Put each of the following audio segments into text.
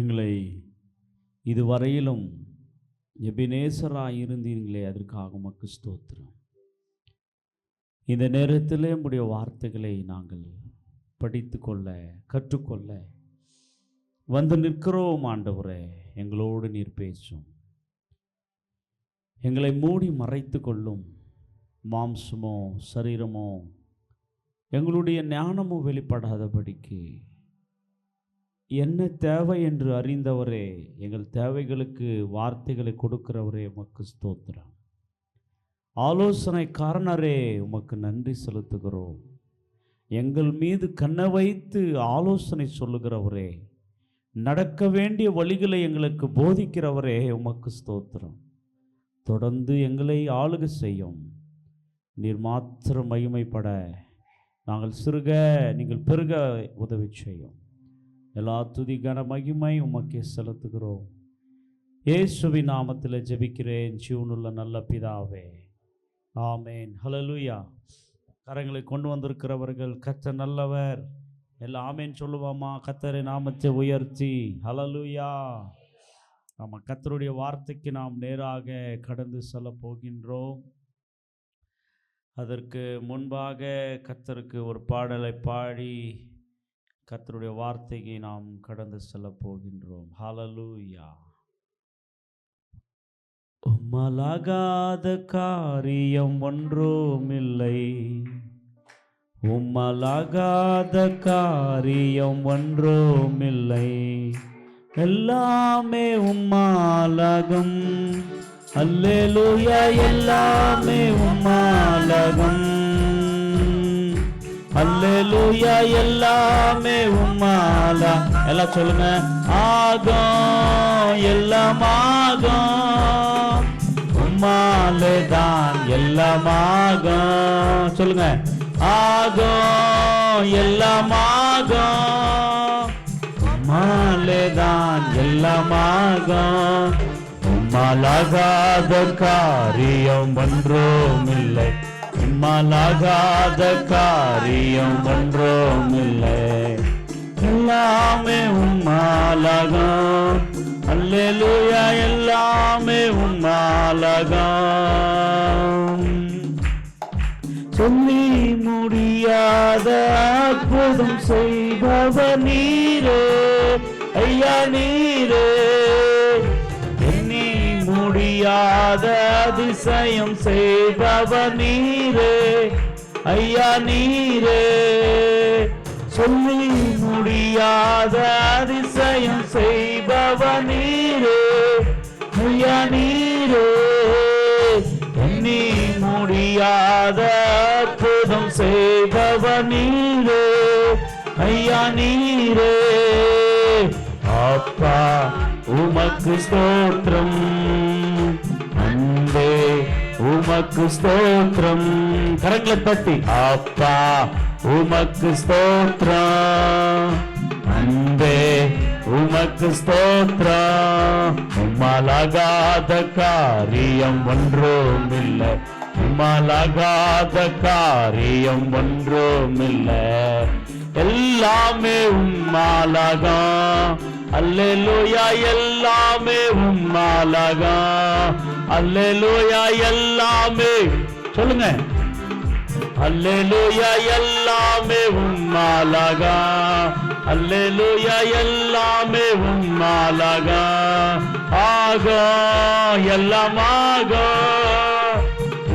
எங்களை இதுவரையிலும் எபினேசராக இருந்தீங்களே, அதற்காக உமக்கு ஸ்தோத்திரம். இந்த நேரத்திலே உம்முடைய வார்த்தைகளை நாங்கள் படித்து கொள்ள கற்றுக்கொள்ள வந்து நிற்கிறோம். ஆண்டவரே, எங்களோடு நீர் பேசும். எங்களை மூடி மறைத்து கொள்ளும். மாம்சமோ சரீரமோ எங்களுடைய ஞானமோ வெளிப்படாதபடிக்கு என்ன தேவை என்று அறிந்தவரே, எங்கள் தேவைகளுக்கு வார்த்தைகளை கொடுக்கிறவரே உமக்கு ஸ்தோத்திரம். ஆலோசனைக்காரனரே உமக்கு நன்றி செலுத்துகிறோம். எங்கள் மீது கண்ணை வைத்து ஆலோசனை சொல்லுகிறவரே, நடக்க வேண்டிய வழிகளை எங்களுக்கு போதிக்கிறவரே உமக்கு ஸ்தோத்திரம். தொடர்ந்து எங்களை ஆளுகை செய்யும். நீர் மாத்திரம் மகிமைப்பட நாங்கள் சிறுக, நீங்கள் பெருக உதவி செய்யும். எல்லா துதி கன மகிமை உமக்கே செலுத்துகிறோம். இயேசுவின் நாமத்தில் ஜெபிக்கிறேன் ஜீவனுள்ள நல்ல பிதாவே, ஆமேன். ஹல்லேலூயா. கரங்களை கொண்டு வந்திருக்கிறவர்கள் கர்த்தர் நல்லவர், எல்லாம் ஆமேன் சொல்லுவாமா. கர்த்தரை நாமத்தை உயர்த்தி ஹல்லேலூயா. ஆமாம், கர்த்தருடைய வார்த்தைக்கு நாம் நேராக கடந்து செல்ல போகின்றோம். அதற்கு முன்பாக கர்த்தருக்கு ஒரு பாடலை பாடி கர்த்தருடைய வார்த்தைக்கு நாம் கடந்து செல்ல போகின்றோம். ஹல்லேலூயா. உம்மலாகாத காரியம் ஒன்றுமில்லை, உம்மலாகாத காரியம் ஒன்றுமில்லை, எல்லாமே உம்மாலகம். அல்லேலூயா. எல்லாமே உம்மாலகம். அல்லேலூயா. எல்லாமே உம்மாலா. எல்லாம் சொல்லுங்க. ஆகம் எல்லாம் ஆகம், உம்மாலேதான் எல்லாம் ஆகம். சொல்லுங்க. ஆகம் எல்லாம் ஆகம், உம்மாலேதான் எல்லாம் ஆகம். உம்மாலாகாத காரியம் ஒன்றுமில்லை, உம்மாலாகாத காரியம் ஒன்றுமில்லை, எல்லாமே உம்மாலகம். அல்லேலூயா. எல்லாமே உம்மாலகம். சொல்லி முடியாத அற்புதம் செய்பவர் நீரே ஐயா, நீரே. எண்ணி முடியாத அதிசயம் செய்பவர் நீரே ஐயா, நீரே. சொல்லி முடியாத அதிசயம் செய்பவர் நீரே ஐயா, நீரே. எண்ணி முடியாத அற்புதம் செய்பவர் நீரே ஐயா, நீரே. அப்பா உமக்கு ஸ்தோத்திரம், அன்பே உமக்கு ஸ்தோத்திரம். கரங்களை தட்டி அப்பா உமக்கு ஸ்தோத்திரம், அன்பே உமக்கு ஸ்தோத்திரம். உம்மாலாகாத காரியம் ஒன்றுமில்லை, உம்மாலாகாத காரியம் ஒன்றுமில்லை, எல்லாமே உம்மாலகம். அல்லேலூயா. எல்லாமே உம்மாலகம். அல்லேலூயா. எல்லாமே சொல்லுங்க. அல்லேலூயா. எல்லாமே உம்மாலகம். அல்லேலூயா. எல்லாமே உம்மாலகம். ஆகம் எல்லாம் ஆகம்,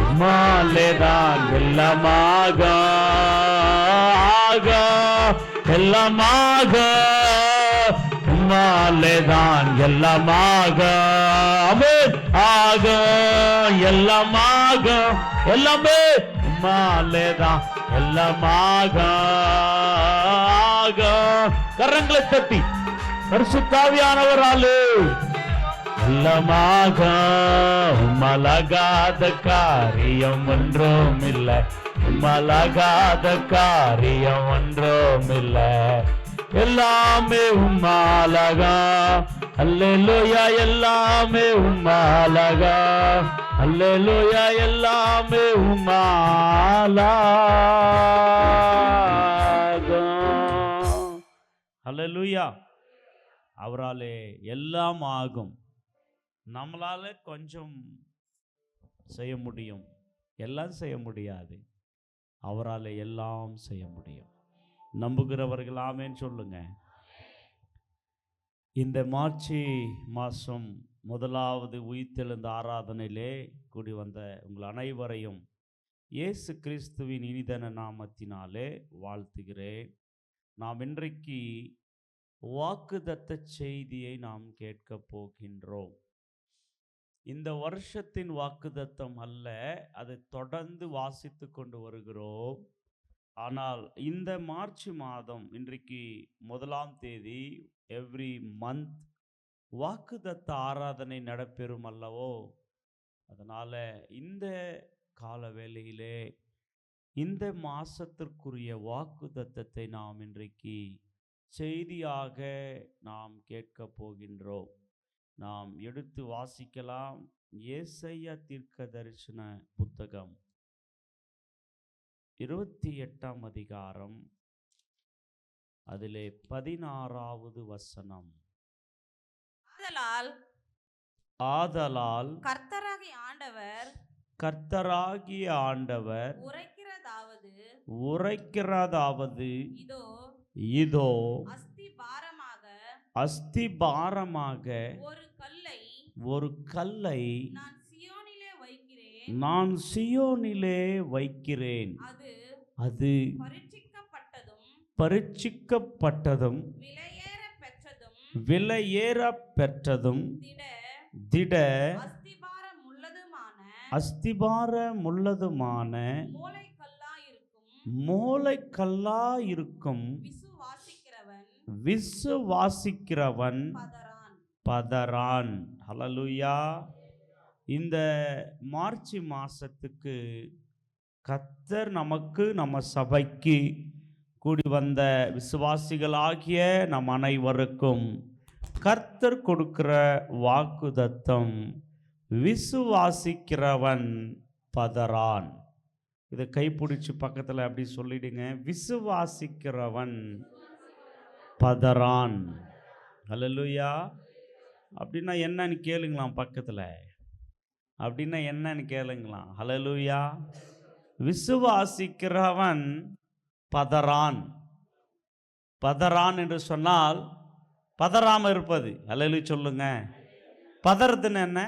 உம்மாலேதான் எல்லாம் ஆகம். எல்லாம் ஆகம், உம்மாலேதான் எல்லாம் ஆகம். ஆகம் எல்லாம் ஆகம், எல்லாமே உம்மாலேதான் எல்லாம் ஆகம். கரங்களை தட்டி பரிசுத்த ஆவியானவராலே எல்லாமாக. உம்மாலாகாத காரியம் ஒன்றுமில்லை, உம்மாலாகாத காரியம் ஒன்றுமில்லை, எல்லாமே உம்மாலகம். அல்லேலூயா. எல்லாமே உம்மாலகம். அல்லேலூயா. எல்லாமே உம்மாலகம். அல்லேலூயா. அவராலே எல்லாம் ஆகும். நம்மளால கொஞ்சம் செய்ய முடியும், எல்லாம் செய்ய முடியாது. அவரால் எல்லாம் செய்ய முடியும். நம்புகிறவர்கள் ஆமென் சொல்லுங்க. இந்த மார்ச் மாதம் முதலாவது உயிர்த்தெழுந்த ஆராதனையிலே கூடி வந்த உங்கள் அனைவரையும் இயேசு கிறிஸ்துவின் இனிதன நாமத்தினாலே வாழ்த்துகிறேன். நாம் இன்றைக்கு வாக்குத்தத்த செய்தியை நாம் கேட்க போகின்றோம். இந்த வருஷத்தின் வாக்குத்தத்தம் அல்ல, அதை தொடர்ந்து வாசித்து கொண்டு வருகிறோம். ஆனால் இந்த மார்ச் மாதம் இன்றைக்கு 1ஆம் தேதி எவ்ரி மந்த் வாக்குத்தத்த ஆராதனை நடைபெறும் அல்லவோ. அதனால் இந்த கால வேளையிலே இந்த மாதத்திற்குரிய வாக்குத்தத்தத்தை நாம் இன்றைக்கு செய்தியாக நாம் கேட்க போகின்றோம். நாம் எடுத்து வாசிக்கலாம். ஏசாயா தீர்க்கதரிசன புத்தகம் 28ஆம் அதிகாரம், அதிலே 16வது வசனம். ஆதலால் கர்த்தராகிய ஆண்டவர் உரைக்கிறதாவது இதோ அஸ்திபாரமாக ஒரு கல்லை நான் சியோனிலே வைக்கிறேன். அது பரீட்சிக்கப்பட்டதும் விலையேற பெற்றதும் திட அஸ்திபாரமுள்ளதுமான மூலைக்கல்லாயிருக்கும் விசுவாசிக்கிறவன் பதறான். ஹல்லேலூயா. இந்த மார்ச் மாசத்துக்கு கர்த்தர் நமக்கு, நம்ம சபைக்கு, கூடி வந்த விசுவாசிகளாகிய நம் அனைவருக்கும் கர்த்தர் கொடுக்கிற வாக்குத்தத்தம், விசுவாசிக்கிறவன் பதறான். இதை கைப்பிடிச்சு பக்கத்தில் அப்படி சொல்லிடுங்க, விசுவாசிக்கிறவன் பதறான். ஹல்லேலூயா. அப்படின்னா என்னன்னு கேளுங்களாம் பக்கத்தில். அப்படின்னா என்னன்னு கேளுங்களாம். ஹல்லேலூயா. விசுவாசிக்கிறவன் பதறான். பதறான் என்று சொன்னால் பதறாமல் இருப்பது. ஹல்லேலூயா சொல்லுங்க. பதறதுன்னு என்ன?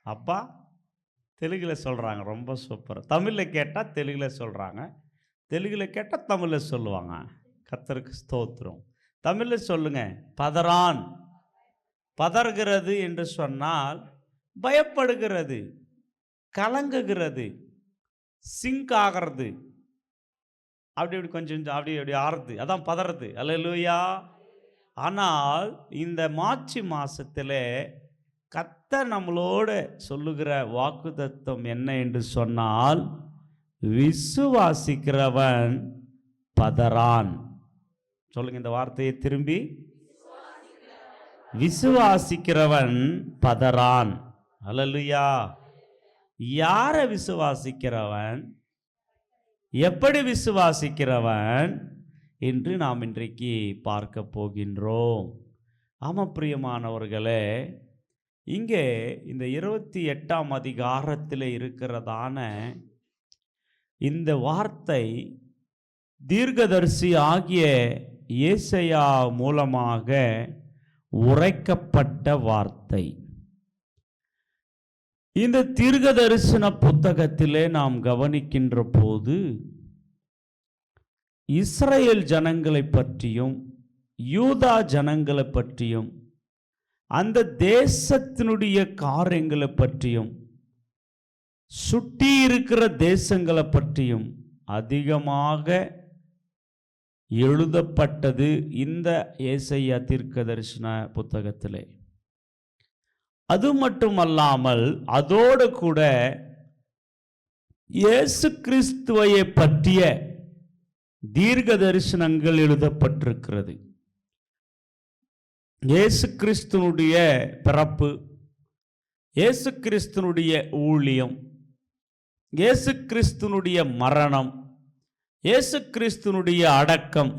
அப்பா தெலுங்கில் சொல்கிறாங்க, ரொம்ப சூப்பர். தமிழில் கேட்டால் தெலுங்கில் சொல்கிறாங்க, தெலுங்கில் கேட்டால் தமிழில் சொல்லுவாங்க. கர்த்தருக்கு ஸ்தோத்திரம். தமிழில் சொல்லுங்க. பதறான். பதறுகிறது என்று சொன்னால் பயப்படுகிறது, கலங்குகிறது, சிங்க் ஆகிறது, அப்படி இப்படி கொஞ்சம் அப்படி அப்படி ஆறுது, அதான் பதறது. அல்லேலூயா. ஆனால் இந்த மார்ச் மாசத்திலே கர்த்தர் நம்மளோட சொல்லுகிற வாக்குத்தத்தம் என்ன என்று சொன்னால், விசுவாசிக்கிறவன் பதறான். சொல்லுங்க இந்த வார்த்தையை திரும்பி. விசுவாசிக்கிறவன் பதறான். அல்லேலூயா. யாரை விசுவாசிக்கிறவன், எப்படி விசுவாசிக்கிறவன் என்று நாம் இன்றைக்கு பார்க்க போகின்றோம். ஆமாம் பிரியமானவர்களே, இங்கே இந்த 28ஆம் அதிகாரத்தில் இருக்கிறதான இந்த வார்த்தை தீர்க்கதரிசி ஆகிய ஏசாயா மூலமாக உரைக்கப்பட்ட வார்த்தை. இந்த தீர்க்கதரிசன புத்தகத்திலே நாம் கவனிக்கின்ற போது இஸ்ரவேல் ஜனங்களை பற்றியும் யூதா ஜனங்களை பற்றியும் அந்த தேசத்தினுடைய காரியங்களை பற்றியும் சுற்றி இருக்கிற தேசங்களை பற்றியும் அதிகமாக எழுதப்பட்டது இந்த ஏசாயா தீர்க்கதரிசன புத்தகத்திலே. அது மட்டுமல்லாமல் அதோடு கூட இயேசு கிறிஸ்துவை பற்றிய தீர்க்க தரிசனங்கள் எழுதப்பட்டிருக்கிறது. இயேசு கிறிஸ்துனுடைய பிறப்பு, இயேசு கிறிஸ்துனுடைய ஊழியம், இயேசு கிறிஸ்துனுடைய மரணம், இயேசு கிறிஸ்துனுடைய அடக்கம்,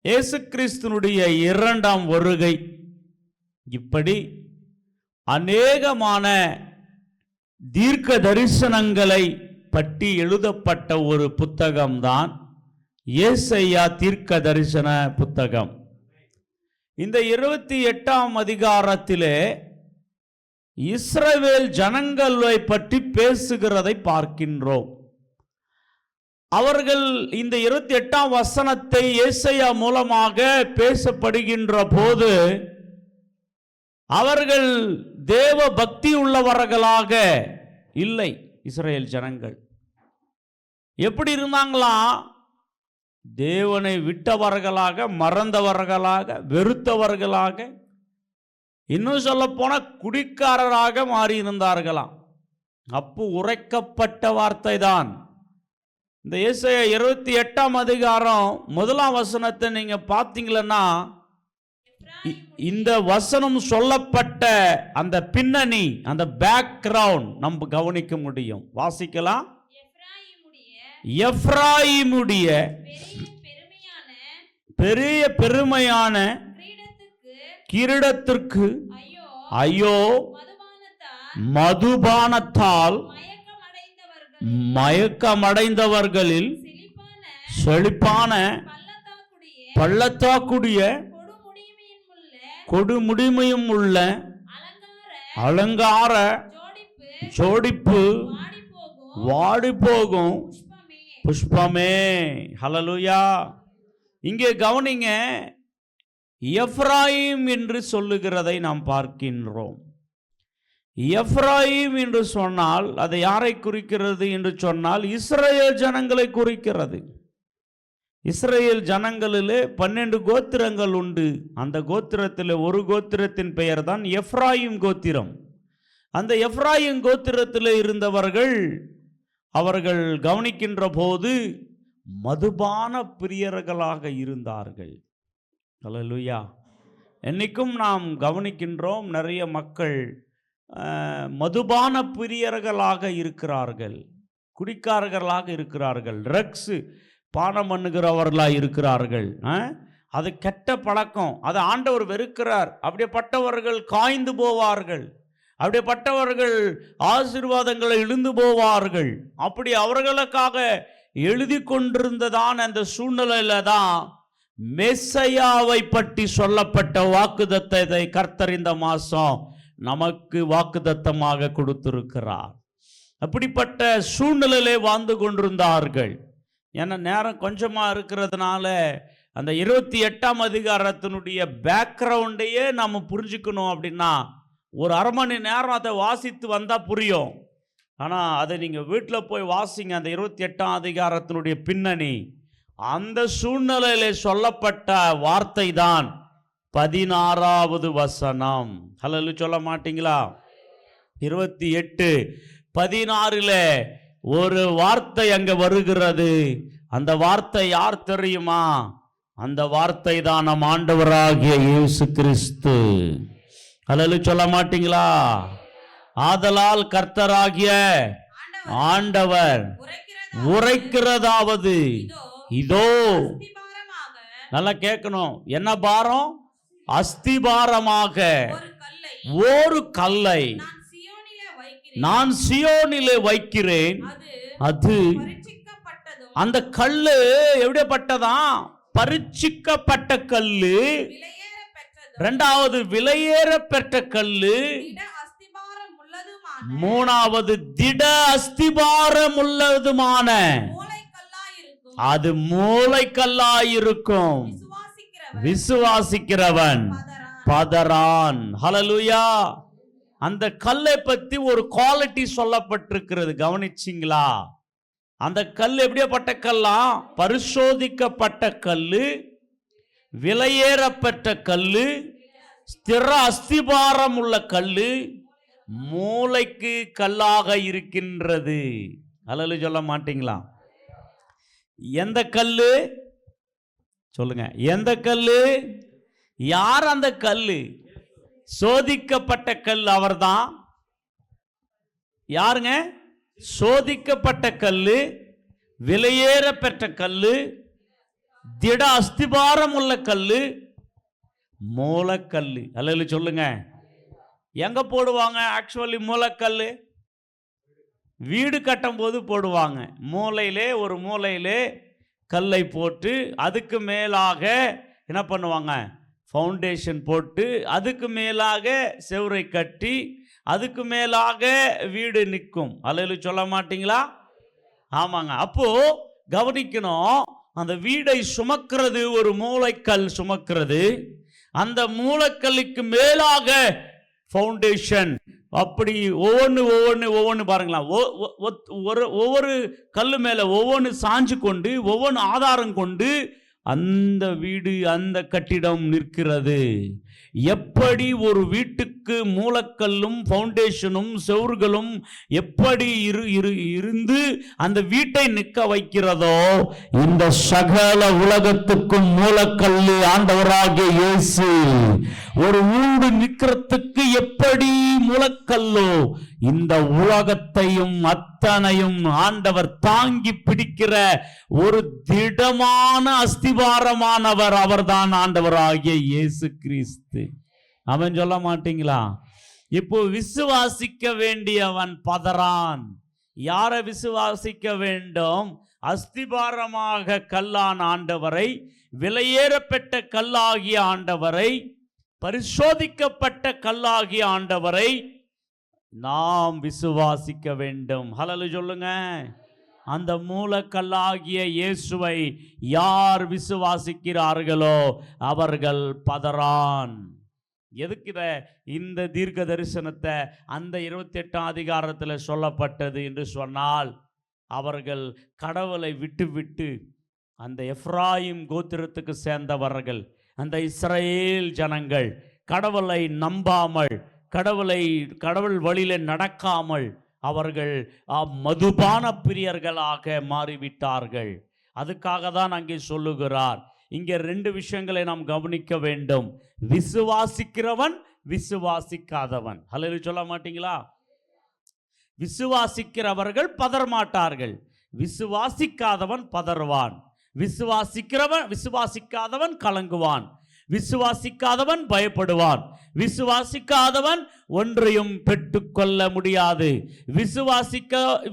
இயேசு கிறிஸ்துனுடைய இரண்டாம் வருகை, இப்படி அநேகமான தீர்க்க தரிசனங்களை பற்றி எழுதப்பட்ட ஒரு புத்தகம்தான் ஏசாயா தீர்க்க தரிசன புத்தகம். இந்த 28ஆம் அதிகாரத்திலே இஸ்ரவேல் ஜனங்களை பற்றி பேசுகிறதை பார்க்கின்றோம். அவர்கள் இந்த 28ஆம் வசனத்தை ஏசாயா மூலமாக பேசப்படுகின்ற போது அவர்கள் தேவ பக்தி உள்ளவர்களாக இல்லை. இஸ்ரவேல் ஜனங்கள் எப்படி இருந்தாங்களாம்? தேவனை விட்டவர்களாக, மறந்தவர்களாக, வெறுத்தவர்களாக, இன்னும் சொல்ல போன குடிக்காரராக மாறியிருந்தார்களாம். அப்போ உரைக்கப்பட்ட வார்த்தை தான் இந்த ஏசாயா 28ஆம் அதிகாரம் 1ஆம் வசனத்தை நீங்க பார்த்தீங்களன்னா, இந்த வசனம் சொல்லப்பட்ட அந்த பின்னணி, அந்த பேக்ரவுண்ட் நம்ம கவனிக்க முடியும். வாசிக்கலாம். எப்ராயிமுடைய பெரிய பெருமையான கிரீடத்திற்கு ஐயோ, மதுபானத்தால் மயக்கமடைந்தவர்களில் செழிப்பான பள்ளத்தாக்குடைய கொடுமுடிமையும் உள்ள அலங்கார ஜோடிப்பு வாடி போகும் புஷ்பமே. ஹல்லேலூயா. இங்கே கவனிங்க, எப்ராயிம் என்று சொல்லுகிறதை நாம் பார்க்கின்றோம். எப்ராயிம் என்று சொன்னால் அது யாரை குறிக்கிறது என்று சொன்னால் இஸ்ரவேல் ஜனங்களை குறிக்கிறது. இஸ்ரவேல் ஜனங்களிலே 12 கோத்திரங்கள் உண்டு. அந்த கோத்திரத்தில் ஒரு கோத்திரத்தின் பெயர் தான் எப்ராயிம் கோத்திரம். அந்த எப்ராயிம் கோத்திரத்தில் இருந்தவர்கள், அவர்கள் கவனிக்கின்ற போது மதுபான பிரியர்களாக இருந்தார்கள். ஹல்லேலூயா. என்னைக்கும் நாம் கவனிக்கின்றோம், நிறைய மக்கள் மதுபான பிரியர்களாக இருக்கிறார்கள், குடிக்காரர்களாக இருக்கிறார்கள், ட்ரக்ஸ் பானம் பண்ணுகிறவர்களாக இருக்கிறார்கள். அது கெட்ட பழக்கம், அதை ஆண்டவர் வெறுக்கிறார். அப்படிப்பட்டவர்கள் காய்ந்து போவார்கள், அப்படிப்பட்டவர்கள் ஆசீர்வாதங்களை இழந்து போவார்கள். அப்படி அவர்களுக்காக எழுதி கொண்டிருந்ததான் அந்த சூழ்நிலையில தான் மெஸ்ஸையாவை பற்றி சொல்லப்பட்ட வாக்குத்தத்தத்தை கர்த்தர் இந்த மாசம் நமக்கு வாக்குத்தத்தமாக கொடுத்திருக்கிறார். அப்படிப்பட்ட சூழ்நிலையிலே வாழ்ந்து கொண்டிருந்தார்கள். ஏன்னா நேரம் கொஞ்சமாக இருக்கிறதுனால அந்த 28ஆம் அதிகாரத்தினுடைய பேக்ரவுண்டையே நாம் புரிஞ்சுக்கணும். அப்படின்னா ஒரு அரை மணி நேரம் அதை வாசித்து வந்தால் புரியும். ஆனால் அதை நீங்கள் வீட்டில் போய் வாசிங்க. அந்த 28ஆம் அதிகாரத்தினுடைய பின்னணி, அந்த சூழ்நிலையில் சொல்லப்பட்ட வார்த்தை தான் 16வது வசனம். ஹல்லேலூயா சொல்ல மாட்டீங்களா? 28:16 ஒரு வார்த்தை அங்கே வருகிறது. அந்த வார்த்தை யார் தெரியுமா? அந்த வார்த்தை தான் நம் ஆண்டவராகிய இயேசு கிறிஸ்து. ஹல்லேலூயா சொல்ல மாட்டீங்களா? ஆதலால் கர்த்தராகிய ஆண்டவர் உரைக்கிறதாவது, இதோ, நல்லா கேட்கணும், என்ன பாரம்? அஸ்திபாரமாக ஒரு கல்லை நான் சியோனிலே வைக்கிறேன். அது அந்த கல்லு எப்படிப்பட்டதான்? பரிட்சிக்கப்பட்ட கல்லு. இரண்டாவது விலையேற பெற்ற கல்லு. மூணாவது திட அஸ்திபாரம் உள்ளதுமான, அது மூளைக்கல்லாயிருக்கும். விசுவாசிக்கிறவன் பதறான். ஹல்லேலூயா. அந்த கல்லை பத்தி ஒரு குவாலிட்டி சொல்லப்பட்டிருக்கிறது, கவனிச்சிங்களா? அந்த கல் எப்படியாப்பட்ட கல்லா? பரிசோதிக்கப்பட்ட கல்லு, விலையேறப்பட்ட கல்லு, ஸ்திர அஸ்திபாரம் உள்ள கல்லு, மூளைக்கு கல்லாக இருக்கின்றது. ஹல்லேலூயா சொல்ல மாட்டீங்களா? எந்த கல்லு சொல்லுங்க? எந்த கல்லு? யார் அந்த கல்லு? சோதிக்கப்பட்ட கல் அவர்தான். யாருங்க? சோதிக்கப்பட்ட கல்லு, விலையேற பெற்ற கல்லு, திட அஸ்திபாரம் உள்ள கல்லு மூலக்கல்லு. அல்ல சொல்லுங்க. எங்க போடுவாங்க ஆக்சுவலி மூலக்கல்லு? வீடு கட்டும் போது போடுவாங்க. ஒரு மூலையிலே கல்லை போட்டு அதுக்கு மேலாக என்ன பண்ணுவாங்க, ஃபவுண்டேஷன் போட்டு அதுக்கு மேலாக செவுரை கட்டி அதுக்கு மேலாக வீடு நிற்கும். அல்ல சொல்ல மாட்டீங்களா? ஆமாங்க. அப்போ கவனிக்கணும், அந்த வீடை சுமக்கிறது ஒரு மூலைக்கல் சுமக்கிறது. அந்த மூலக்கல்லுக்கு மேலாக ஃபவுண்டேஷன். அப்படி ஒவ்வொன்று பாருங்களா, ஒவ்வொரு கல்லு மேல ஒவ்வொன்று சாஞ்சு கொண்டு ஒவ்வொன்று ஆதாரம் கொண்டு அந்த வீடு அந்த கட்டிடம் நிற்கிறது. எப்படி ஒரு வீட்டுக்கு மூலக்கல்லும் ஃபவுண்டேஷனும் செவுர்களும் எப்படி இருந்து அந்த வீட்டை நிற்க வைக்கிறதோ, இந்த சகல உலகத்துக்கும் மூலக்கல்லு ஆண்டவராகிய இயேசு. ஒரு வீடு நிற்கிறதுக்கு எப்படி மூலக்கல்லோ, இந்த உலகத்தையும் அத்தனையும் ஆண்டவர் தாங்கி பிடிக்கிற ஒரு திடமான அஸ்திவாரமானவர் அவர்தான் ஆண்டவராகிய இயேசு கிறிஸ்து. அவன் சொல்ல மாட்டீங்களா? இப்போ விசுவாசிக்க வேண்டியவன் பதறான். யாரை விசுவாசிக்க வேண்டும்? அஸ்திபாரமாக கல்லான ஆண்டவரை, விலையேறப்பட்ட கல்லாகிய ஆண்டவரை, பரிசோதிக்கப்பட்ட கல்லாகிய ஆண்டவரை நாம் விசுவாசிக்க வேண்டும். ஹல்லேலூயா சொல்லுங்க. அந்த மூலக்கல்லாகிய இயேசுவை யார் விசுவாசிக்கிறார்களோ அவர்கள் பதறான். எதுக்கு இந்த தீர்க்க தரிசனத்தை அந்த 28ஆம் அதிகாரத்தில் சொல்லப்பட்டது என்று சொன்னால், அவர்கள் கடவுளை விட்டு அந்த எப்ராயிம் கோத்திரத்துக்கு சேர்ந்தவர்கள், அந்த இஸ்ரவேல் ஜனங்கள் கடவுளை நம்பாமல், கடவுள் வழியில நடக்காமல் அவர்கள் மதுபான பிரியர்களாக மாறிவிட்டார்கள். அதுக்காக தான் அங்கே சொல்லுகிறார். இங்கே 2 விஷயங்களை நாம் கவனிக்க வேண்டும். விசுவாசிக்கிறவன், விசுவாசிக்காதவன். ஹல்லேலூயா சொல்ல மாட்டீங்களா? விசுவாசிக்கிறவர்கள் பதறமாட்டார்கள், விசுவாசிக்காதவன் பதறுவான். விசுவாசிக்காதவன் கலங்குவான், விசுவாசிக்காதவன் பயப்படுவான், விசுவாசிக்காதவன் ஒன்றையும் பெற்றுக்கொள்ள முடியாது,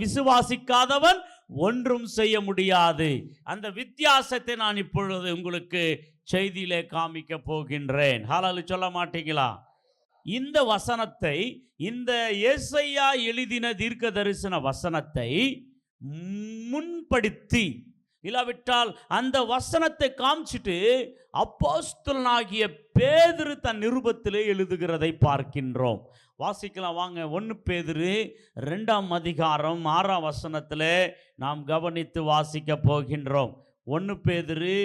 விசுவாசிக்காதவன் ஒன்றும் செய்ய முடியாது. அந்த வித்தியாசத்தை நான் இப்பொழுது உங்களுக்கு செய்தியிலே காமிக்க போகின்றேன். ஹல்லேலூயா சொல்ல மாட்டீங்களா? இந்த வசனத்தை, இந்த ஏசாயா எழுதின தீர்க்க தரிசன வசனத்தை முன்படுத்தி, இல்லாவிட்டால் அந்த வசனத்தை காமிச்சிட்டு அப்போஸ்தலனாகிய பேதுரு தன் நிருபத்திலே எழுதுகிறதை பார்க்கின்றோம். வாசிக்கலாம் வாங்க. 1 பேதுரு 2ஆம் அதிகாரம் 6ஆம் வசனத்தில் நாம் கவனித்து வாசிக்க போகின்றோம். 1 பேதுரு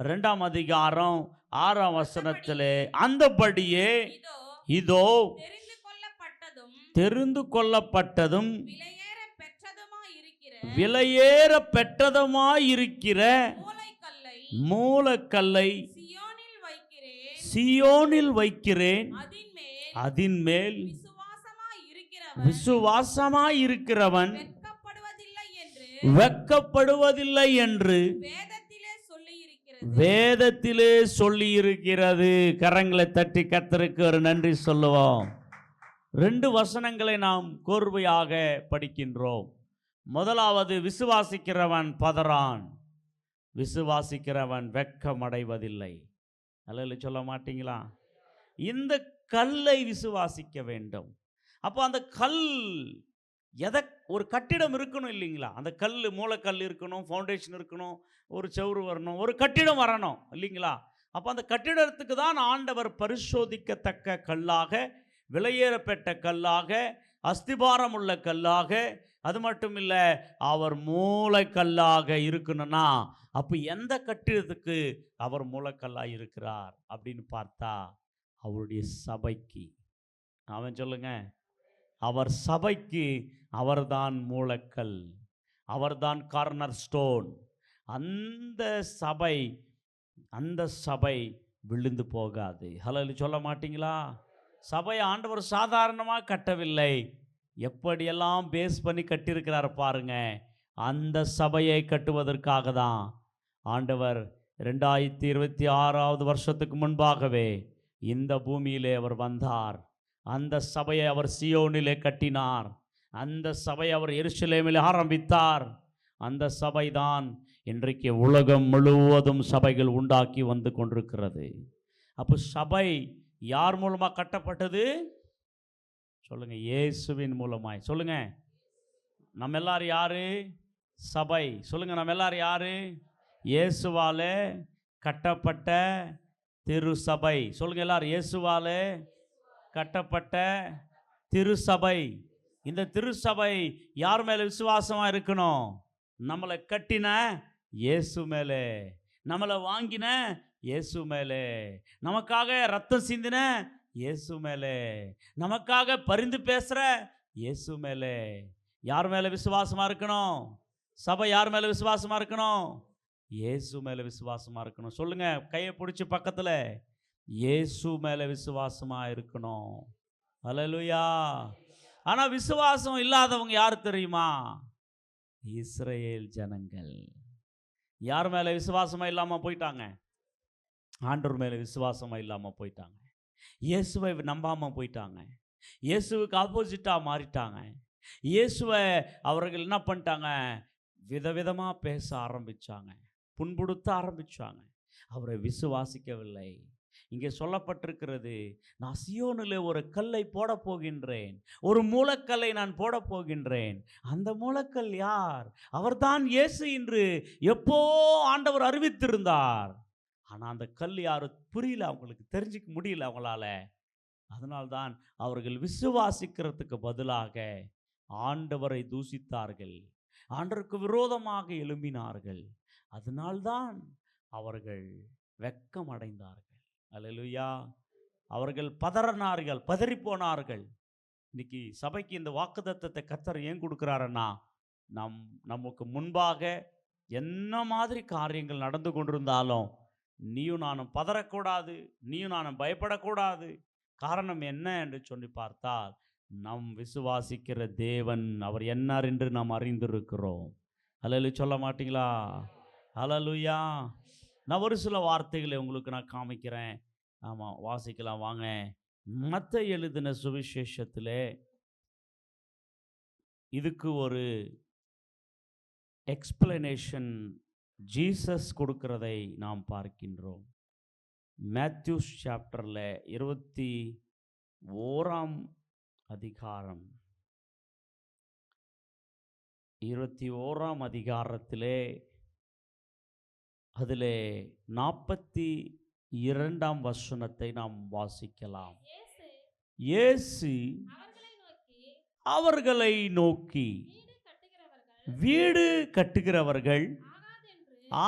2ஆம் அதிகாரம் 6ஆம் வசனத்தில், அந்தபடியே இதோ தெரிந்து கொள்ளப்பட்டதும் விலையேற பெற்றதுமாயிருக்கிற மூலக்கல்லை சீயோனில் வைக்கிறேன், அதின்மேல் விசுவாசமாயிருக்கிறவன் வெட்கப்படுவதில்லை என்று வேதத்திலே சொல்லி இருக்கிறது. கரங்களை தட்டி கர்த்தருக்கு ஒரு நன்றி சொல்லுவோம். 2 வசனங்களை நாம் கோர்வையாக படிக்கின்றோம். முதலாவது, விசுவாசிக்கிறவன் பதறான், விசுவாசிக்கிறவன் வெட்கமடைவதில்லை. அல்லேலூயா சொல்ல மாட்டீங்களா? இந்த கல்லை விசுவாசிக்க வேண்டும். அப்போ அந்த கல் ஒரு கட்டிடம் இருக்கணும் இல்லைங்களா? அந்த கல், மூலக்கல் இருக்கணும், ஃபவுண்டேஷன் இருக்கணும், ஒரு செவுறு வரணும், ஒரு கட்டிடம் வரணும் இல்லைங்களா? அப்போ அந்த கட்டிடத்துக்கு தான் ஆண்டவர் பரிசோதிக்கத்தக்க கல்லாக, விலையேறப்பட்ட கல்லாக, அஸ்திபாரம் உள்ள கல்லாக, அது மட்டும் இல்லை, அவர் மூலக்கல்லாக இருக்கணும்னா அப்போ எந்த கட்டிடத்துக்கு அவர் மூலக்கல்லாக இருக்கிறார் அப்படின்னு பார்த்தா, அவருடைய சபைக்கு. அவன் சொல்லுங்க, அவர் சபைக்கு அவர்தான் மூலக்கல், அவர்தான் கார்னர் ஸ்டோன். அந்த சபை விழுந்து போகாது. ஹல்லேலூயா சொல்ல மாட்டீங்களா? சபையை ஆண்டவர் சாதாரணமாக கட்டவில்லை, எப்படியெல்லாம் பேஸ் பண்ணி கட்டியிருக்கிறார் பாருங்க. அந்த சபையை கட்டுவதற்காக தான் ஆண்டவர் 2026வது வருஷத்துக்கு முன்பாகவே இந்த பூமியிலே அவர் வந்தார். அந்த சபையை அவர் சியோனிலே கட்டினார். அந்த சபையை அவர் எருசலேமில் ஆரம்பித்தார். அந்த சபைதான் இன்றைக்கு உலகம் முழுவதும் சபைகள் உண்டாக்கி வந்து கொண்டிருக்கிறது. அப்போ சபை யார் மூலமாக கட்டப்பட்டது? சொல்லுங்க, இயேசுவின் மூலமாய். சொல்லுங்க, நம்ம எல்லாரும் யாரு? சபை. சொல்லுங்க, நம்ம எல்லாரும் யாரு? இயேசுவாலே கட்டப்பட்ட திருசபை. சொல்லுங்க எல்லாரும், இயேசுவாலே கட்டப்பட்ட திருசபை. இந்த திருசபை யார் மேலே விசுவாசமாக இருக்கணும்? நம்மளை கட்டின இயேசு மேலே, நம்மளை வாங்கின இயேசு மேலே, நமக்காக ரத்தம் சிந்தின இயேசு மேலே, நமக்காக பரிந்து பேசுகிற இயேசு மேலே. யார் மேலே விசுவாசமாக இருக்கணும்? சபை யார் மேலே விசுவாசமாக இருக்கணும்? இயேசு மேலே விசுவாசமாக இருக்கணும். சொல்லுங்க, கையை பிடிச்சி பக்கத்தில், இயேசு மேலே விசுவாசமாக இருக்கணும். அல்லேலூயா. ஆனால் விசுவாசம் இல்லாதவங்க யார் தெரியுமா? இஸ்ரவேல் ஜனங்கள். யார் மேலே விசுவாசமாக இல்லாமல் போயிட்டாங்க? ஆண்டவர் மேலே விசுவாசமாக இல்லாமல் போயிட்டாங்க. இயேசுவை நம்பாமல் போயிட்டாங்க. இயேசுவுக்கு ஆப்போசிட்டாக மாறிட்டாங்க. இயேசுவை அவர்கள் என்ன பண்ணிட்டாங்க? விதவிதமாக பேச ஆரம்பித்தாங்க, புண்படுத்த ஆரம்பித்தாங்க. அவரை விசுவாசிக்கவில்லை. இங்கே சொல்லப்பட்டிருக்கிறது, நான் சியோனிலே ஒரு கல்லை போட போகின்றேன், ஒரு மூலக்கல்லை நான் போட போகின்றேன். அந்த மூலக்கல் யார்? அவர்தான் இயேசு என்று எப்போ ஆண்டவர் அறிவித்திருந்தார். ஆனால் அந்த கல் யாரும் புரியல, அவங்களுக்கு தெரிஞ்சிக்க முடியல அவங்களால. அதனால்தான் அவர்கள் விசுவாசிக்கிறதுக்கு பதிலாக ஆண்டவரை தூசித்தார்கள், ஆண்டவருக்கு விரோதமாக எழும்பினார்கள். அதனால்தான் அவர்கள் வெட்கம் அடைந்தார்கள். அல்லேலூயா. அவர்கள் பதறினார்கள், பதறிப்போனார்கள். இன்னைக்கு சபைக்கு இந்த வாக்குத்தத்தத்தை கர்த்தர் ஏன் கொடுக்குறாருன்னா, நமக்கு முன்பாக என்ன மாதிரி காரியங்கள் நடந்து கொண்டிருந்தாலும் நீயும் நானும் பதறக்கூடாது, நீயும் நானும் பயப்படக்கூடாது. காரணம் என்ன என்று சொல்லி பார்த்தால், நம் விசுவாசிக்கிற தேவன் அவர் என்னார் என்று நாம் அறிந்திருக்கிறோம். அல்லேலூயா சொல்ல மாட்டீங்களா? அல்லேலூயா. நான் ஒரு சில வார்த்தைகளை உங்களுக்கு நான் காமிக்கிறேன். ஆமாம், வாசிக்கலாம் வாங்க. மத்தேயு எழுதின சுவிசேஷத்திலே இதுக்கு ஒரு எக்ஸ்பிளனேஷன் ஜீசஸ் கொடுக்கிறதை நாம் பார்க்கின்றோம். மேத்யூஸ் சாப்டரில் 21ஆம் அதிகாரம், 21ஆம் அதிகாரத்திலே அதிலே 42ஆம் வசனத்தை நாம் வாசிக்கலாம். இயேசு அவர்களை நோக்கி, வீடு கட்டுகிறவர்கள்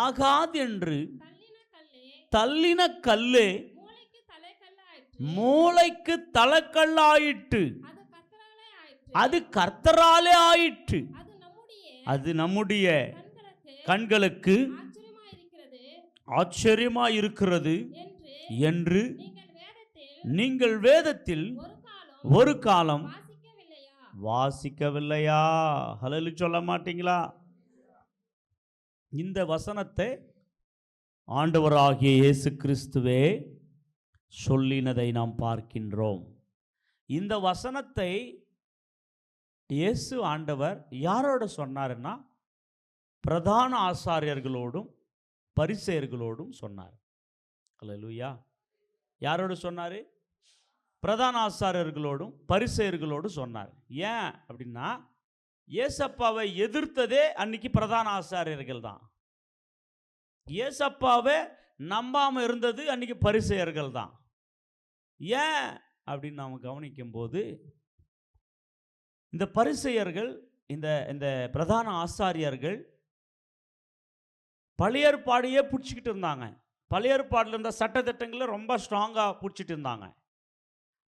ஆகாதென்று தள்ளின கல்லே மூளைக்கு தலைக்கல்லாயிற்று. அது கர்த்தராலே ஆயிற்று. அது நம்முடைய கண்களுக்கு ஆச்சரியமாய் இருக்கிறது என்று நீங்கள் வேதத்தில் ஒரு காலம் வாசிக்கவில்லையா? ஹல்லேலூயா சொல்ல மாட்டீங்களா? இந்த வசனத்தை ஆண்டவராகிய இயேசு கிறிஸ்துவே சொல்லினதை நாம் பார்க்கின்றோம். இந்த வசனத்தை இயேசு ஆண்டவர் யாரோடு சொன்னார்னா, பிரதான ஆசாரியர்களோடும் பரிசேயர்களோடும் சொன்னார். அல்லேலூயா. யாரோடு சொன்னார்? பிரதான ஆசாரியர்களோடும் பரிசேயர்களோடும் சொன்னார். ஏன் அப்படின்னா, ஏசப்பாவை எதிர்த்ததே அன்னைக்கு பிரதான ஆசாரியர்கள் தான். ஏசப்பாவை நம்பாமல் இருந்தது அன்னைக்கு பரிசேயர்கள் தான். ஏன் அப்படின்னு நாம் கவனிக்கும் போது, இந்த பரிசேயர்கள், இந்த பிரதான ஆசாரியர்கள் பழைய ஏற்பாடையே பிடிச்சிக்கிட்டு இருந்தாங்க. பழைய ஏற்பாடில் இருந்த சட்டத்திட்டங்களை ரொம்ப ஸ்ட்ராங்காக பிடிச்சிட்டு இருந்தாங்க.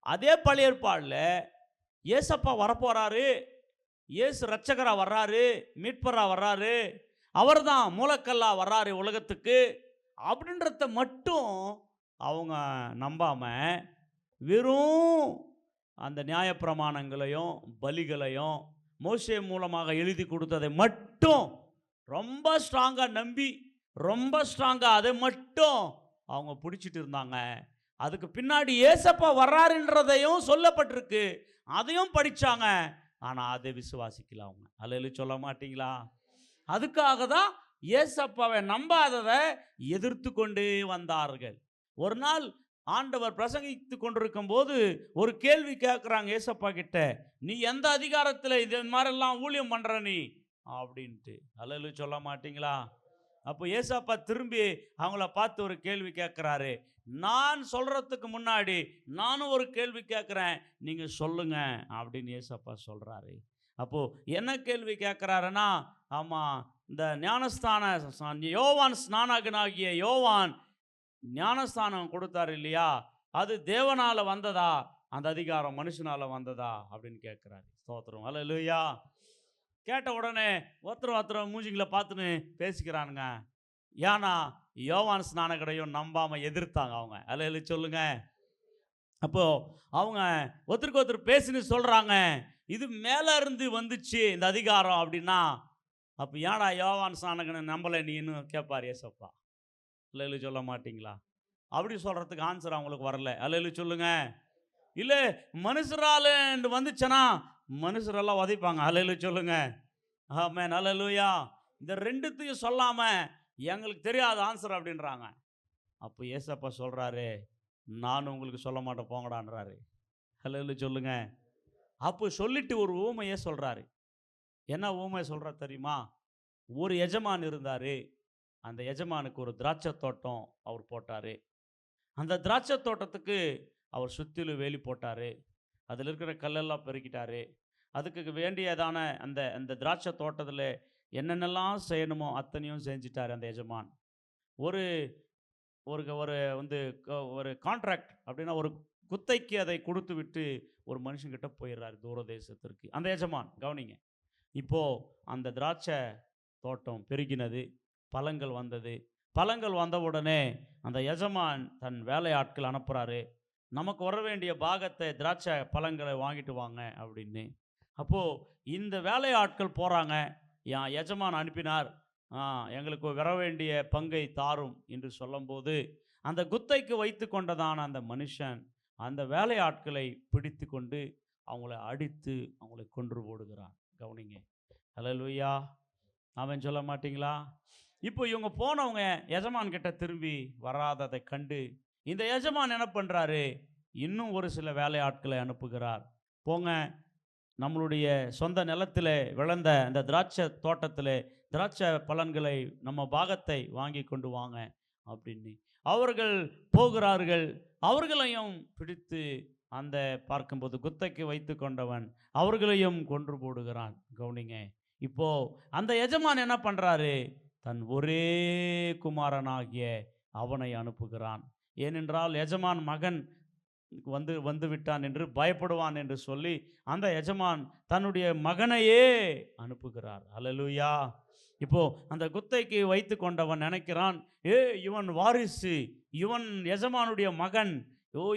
அதே பழைய ஏற்பாடில் ஏசப்பா வரப்போகிறாரு, இயேசு ரட்சகராக வர்றாரு, மீட்பராக வர்றாரு, அவர் தான் மூலக்கல்லாக வர்றாரு உலகத்துக்கு அப்படின்றத மட்டும் அவங்க நம்பாமல் வெறும் அந்த நியாயப்பிரமாணங்களையும் பலிகளையும் மோசே மூலமாக எழுதி கொடுத்ததை மட்டும் ரொம்ப ஸ்ட்ராங்காக நம்பி ரொம்ப ஸ்ட்ராங்கா அதை மட்டும் அவங்க பிடிச்சிட்டு இருந்தாங்க. அதுக்கு பின்னாடி ஏசப்பா வர்றாருன்றதையும் சொல்லப்பட்டிருக்கு, அதையும் படிச்சாங்க. ஆனா அதை விசுவாசிக்கல அவங்க. அல்லேலூயா சொல்ல மாட்டீங்களா? அதுக்காக தான் ஏசப்பாவை நம்பாததை எதிர்த்து கொண்டே வந்தார்கள். ஒரு நாள் ஆண்டவர் பிரசங்கித்து கொண்டிருக்கும் போது ஒரு கேள்வி கேட்குறாங்க ஏசப்பா கிட்ட, நீ எந்த அதிகாரத்தில் இது மாதிரிலாம் ஊழியம் பண்ற நீ அப்படின்ட்டு. அல்லேலூயா சொல்ல மாட்டீங்களா? அப்போ ஏசப்பா திரும்பி அவங்கள பார்த்து ஒரு கேள்வி கேட்குறாரு. நான் சொல்றதுக்கு முன்னாடி நானும் ஒரு கேள்வி கேட்குறேன், நீங்க சொல்லுங்க அப்படின்னு ஏசப்பா சொல்றாரு. அப்போ என்ன கேள்வி கேட்குறாருன்னா, ஆமா, இந்த ஞானஸ்தான யோவான் ஸ்நானகனாகிய யோவான் ஞானஸ்தானம் கொடுத்தாரு இல்லையா, அது தேவனால வந்ததா, அந்த அதிகாரம் மனுஷனால வந்ததா அப்படின்னு கேட்குறாரு. ஸ்தோத்திரம், அல்லேலூயா. கேட்ட உடனே ஒருத்தர் மூஞ்சிங்களை பார்த்துன்னு பேசிக்கிறானுங்க. ஏன்னா யோவான் ஸ்நானகரையும் நம்பாம எதிர்த்தாங்க அவங்க. அல்லேலூயா சொல்லுங்க. அப்போ அவங்க ஒருத்தருக்கு ஒருத்தர் பேசின்னு சொல்றாங்க, இது மேல இருந்து வந்துச்சு இந்த அதிகாரம் அப்படின்னா, அப்போ ஏன்டா யோவான் ஸ்நானகனை நம்பலை நீன்னு கேட்பார் ஏசப்பா. அல்லேலூயா சொல்ல மாட்டீங்களா? அப்படி சொல்றதுக்கு ஆன்சர் அவங்களுக்கு வரல. அல்லேலூயா சொல்லுங்க. இல்லை மனுஷரால வந்துச்சுன்னா மனுஷரெல்லாம் உதைப்பாங்க. அல்லேலூயா சொல்லுங்க. ஆமென், அல்லேலூயா. இந்த ரெண்டுத்தையும் சொல்லாம எங்களுக்கு தெரியாத ஆன்சர் அப்படின்றாங்க. அப்போ ஏசப்பா சொல்றாரு, நான் உங்களுக்கு சொல்ல மாட்டேன் போங்கடான்றாரு. அல்லேலூயா சொல்லுங்க. அப்போ சொல்லிட்டு ஒரு ஊமையை சொல்றாரு. என்ன ஊமை சொல்ற தெரியுமா? ஒரு எஜமான் இருந்தாரு. அந்த எஜமானுக்கு ஒரு திராட்சை தோட்டம் அவர் போட்டாரு. அந்த திராட்சை தோட்டத்துக்கு அவர் சுற்றிலும் வேலி போட்டாரு. அதில் இருக்கிற கல்லெல்லாம் பெருக்கிட்டாரு. அதுக்கு வேண்டியதான அந்த அந்த திராட்சை தோட்டத்தில் என்னென்னலாம் செய்யணுமோ அத்தனையும் செஞ்சிட்டார் அந்த எஜமான். ஒரு ஒரு ஒரு வந்து ஒரு கான்ட்ராக்ட் அப்படின்னா ஒரு குத்தைக்கு அதை கொடுத்து விட்டு ஒரு மனுஷங்கிட்ட போயிடுறாரு தூர தேசத்திற்கு அந்த எஜமான். கவனிங்க. இப்போ அந்த திராட்சை தோட்டம் பெருகினது, பழங்கள் வந்தது. பழங்கள் வந்த உடனே அந்த எஜமான் தன் வேலையாட்கள் அனுப்புகிறாரு, நமக்கு வர வேண்டிய பாகத்தை திராட்சை பழங்களை வாங்கிட்டு வாங்க அப்படின்னு. அப்போது இந்த வேலையாட்கள் போகிறாங்க. என் எஜமான் அனுப்பினார், எங்களுக்கு வர வேண்டிய பங்கை தாரும் என்று சொல்லும்போது அந்த குத்தைக்கு வைத்து கொண்டதான அந்த மனுஷன் அந்த வேலையாட்களை பிடித்து கொண்டு அவங்கள அடித்து அவங்களை கொன்று போடுகிறான். கவனிங்க. அல்லேலூயா. அவன் சொல்ல மாட்டீங்களா? இப்போ இவங்க போனவங்க எஜமான் கிட்ட திரும்பி வராததை கண்டு இந்த எஜமான் என்ன பண்ணுறாரு, இன்னும் ஒரு சில வேலையாட்களை அனுப்புகிறார். போங்க, நம்மளுடைய சொந்த நிலத்தில் விளைந்த அந்த திராட்சை தோட்டத்தில் திராட்சை பலன்களை நம்ம பாகத்தை வாங்கி கொண்டு வாங்க அப்படின்னு. அவர்கள் போகிறார்கள். அவர்களையும் பிடித்து அந்த பார்க்கும்போது குத்தைக்கு வைத்து கொண்டவன் அவர்களையும் கொன்று போடுகிறான். கவனிங்க. இப்போ அந்த எஜமான் என்ன பண்ணுறாரு, தன் ஒரே குமாரனாகிய அவனை அனுப்புகிறான். ஏனென்றால் எஜமான் மகன் வந்து விட்டான் என்று பயப்படுவான் என்று சொல்லி அந்த எஜமான் தன்னுடைய மகனையே அனுப்புகிறார். அல்லேலூயா. இப்போ அந்த குத்தைக்கு வைத்து கொண்டவன் நினைக்கிறான், இவன் வாரிசு, இவன் எஜமானுடைய மகன்,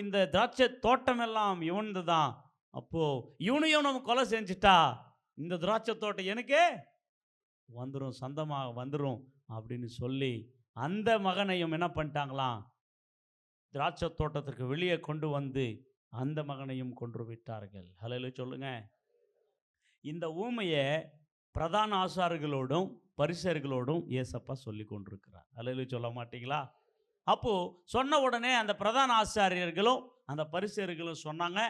இந்த திராட்சை தோட்டம் எல்லாம் இவனது தான். அப்போ இவனையும் நம்ம கொலை செஞ்சுட்டா இந்த திராட்சை தோட்டம் எனக்கே வந்துடும், சொந்தமாக வந்துடும் அப்படின்னு சொல்லி அந்த மகனையும் என்ன பண்ணிட்டாங்களாம், திராட்சை தோட்டத்திற்கு வெளியே கொண்டு வந்து அந்த மகனையும் கொன்று விட்டார்கள். ஹல்லேலூயா சொல்லுங்க. இந்த ஊமையை பிரதான ஆசாரியர்களோடும் பரிசேயர்களோடும் ஏசப்பா சொல்லி கொண்டிருக்கிறார். ஹல்லேலூயா சொல்ல மாட்டீங்களா? அப்போ சொன்ன உடனே அந்த பிரதான ஆசாரியர்களும் அந்த பரிசேயர்களும் சொன்னாங்க.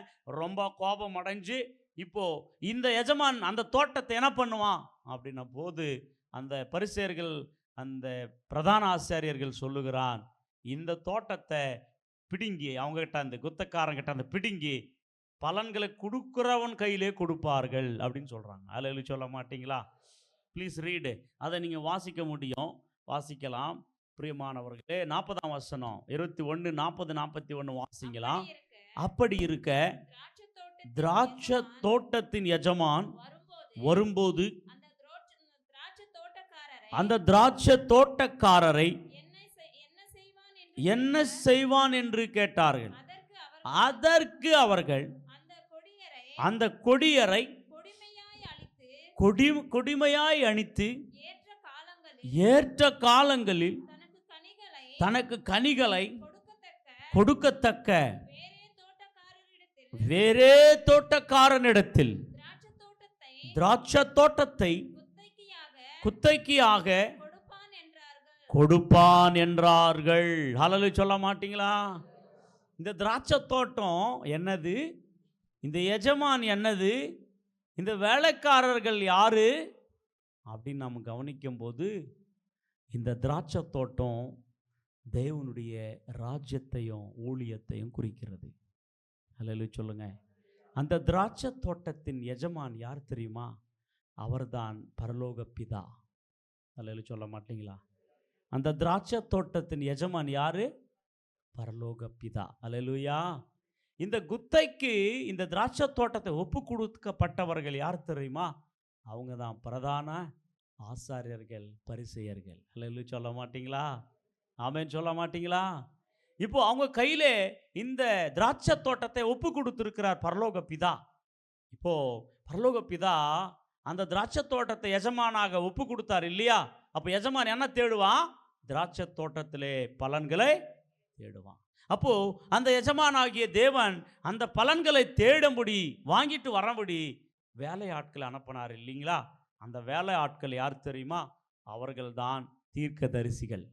ரொம்ப கோபம் அடைஞ்சு இப்போ இந்த எஜமான் அந்த தோட்டத்தை என்ன பண்ணுவான் அப்படின்ன போது அந்த பரிசேயர்கள் அந்த பிரதான ஆசாரியர்கள் சொல்லுகிறான், இந்த தோட்டத்தை பிடுங்கி அவங்ககிட்ட அந்த குத்தக்காரங்கிட்ட அந்த பிடுங்கி பலன்களை கொடுக்குறவன் கையிலே கொடுப்பார்கள் அப்படின்னு சொல்கிறாங்க. அல்லேலூயா சொல்ல மாட்டீங்களா? Please read. அதை நீங்கள் வாசிக்க முடியும், வாசிக்கலாம் பிரியமானவர்களே. 40ஆம் வசனம் 21, 40, 41 வாசிக்கலாம். அப்படி இருக்க திராட்சை தோட்டத்தின் எஜமான் வரும்போது அந்த திராட்சை தோட்டக்காரரை என்ன செய்வான் என்று கேட்டார்கள். அதற்கு அவர்கள் அந்த கொடியரை கொடிமையாய் அணித்து ஏற்ற காலங்களில் தனக்கு கனிகளை கொடுக்கத்தக்க வேறே தோட்டக்காரனிடத்தில் திராட்சை தோட்டத்தை குத்தகையாக கொடுப்பான் என்றார்கள். ஹல்லேலூயா சொல்ல மாட்டீங்களா? இந்த திராட்சை தோட்டம் என்னது? இந்த எஜமான் என்னது? இந்த வேலைக்காரர்கள் யாரு அப்படின்னு நம்ம கவனிக்கும் போது இந்த திராட்சை தோட்டம் தேவனுடைய ராஜ்யத்தையும் ஊழியத்தையும் குறிக்கிறது. ஹல்லேலூயா சொல்லுங்க. அந்த திராட்சை தோட்டத்தின் எஜமான் யார் தெரியுமா? அவர்தான் பரலோக பிதா. ஹல்லேலூயா சொல்ல மாட்டீங்களா? அந்த திராட்சை தோட்டத்தின் எஜமான் யாரு? பரலோக பிதா. ஹல்லேலூயா. இந்த குத்தைக்கு இந்த திராட்சை தோட்டத்தை ஒப்பு கொடுக்கப்பட்டவர்கள் யார் தெரியுமா? அவங்க தான் பிரதான ஆசாரியர்கள், பரிசேயர்கள். ஹல்லேலூயா சொல்ல மாட்டீங்களா? ஆமென் சொல்ல மாட்டீங்களா? இப்போ அவங்க கையிலே இந்த திராட்சை தோட்டத்தை ஒப்பு கொடுத்திருக்கிறார் பரலோக பிதா. இப்போ பரலோக பிதா அந்த திராட்சை தோட்டத்தை எஜமானாக ஒப்பு கொடுத்தார் இல்லையா? அப்போ எஜமான் என்ன தேடுவான்? திராட்சை தோட்டத்திலே பலன்களை தேடுவான். அப்போ அந்த எஜமானாகிய தேவன் அந்த பலன்களை தேடும்படி, வாங்கிட்டு வரபடி வேலை ஆட்களை அனுப்பினார் இல்லைங்களா? அந்த வேலை ஆட்கள் யார் தெரியுமா? அவர்கள்தான் தீர்க்கதரிசிகள்.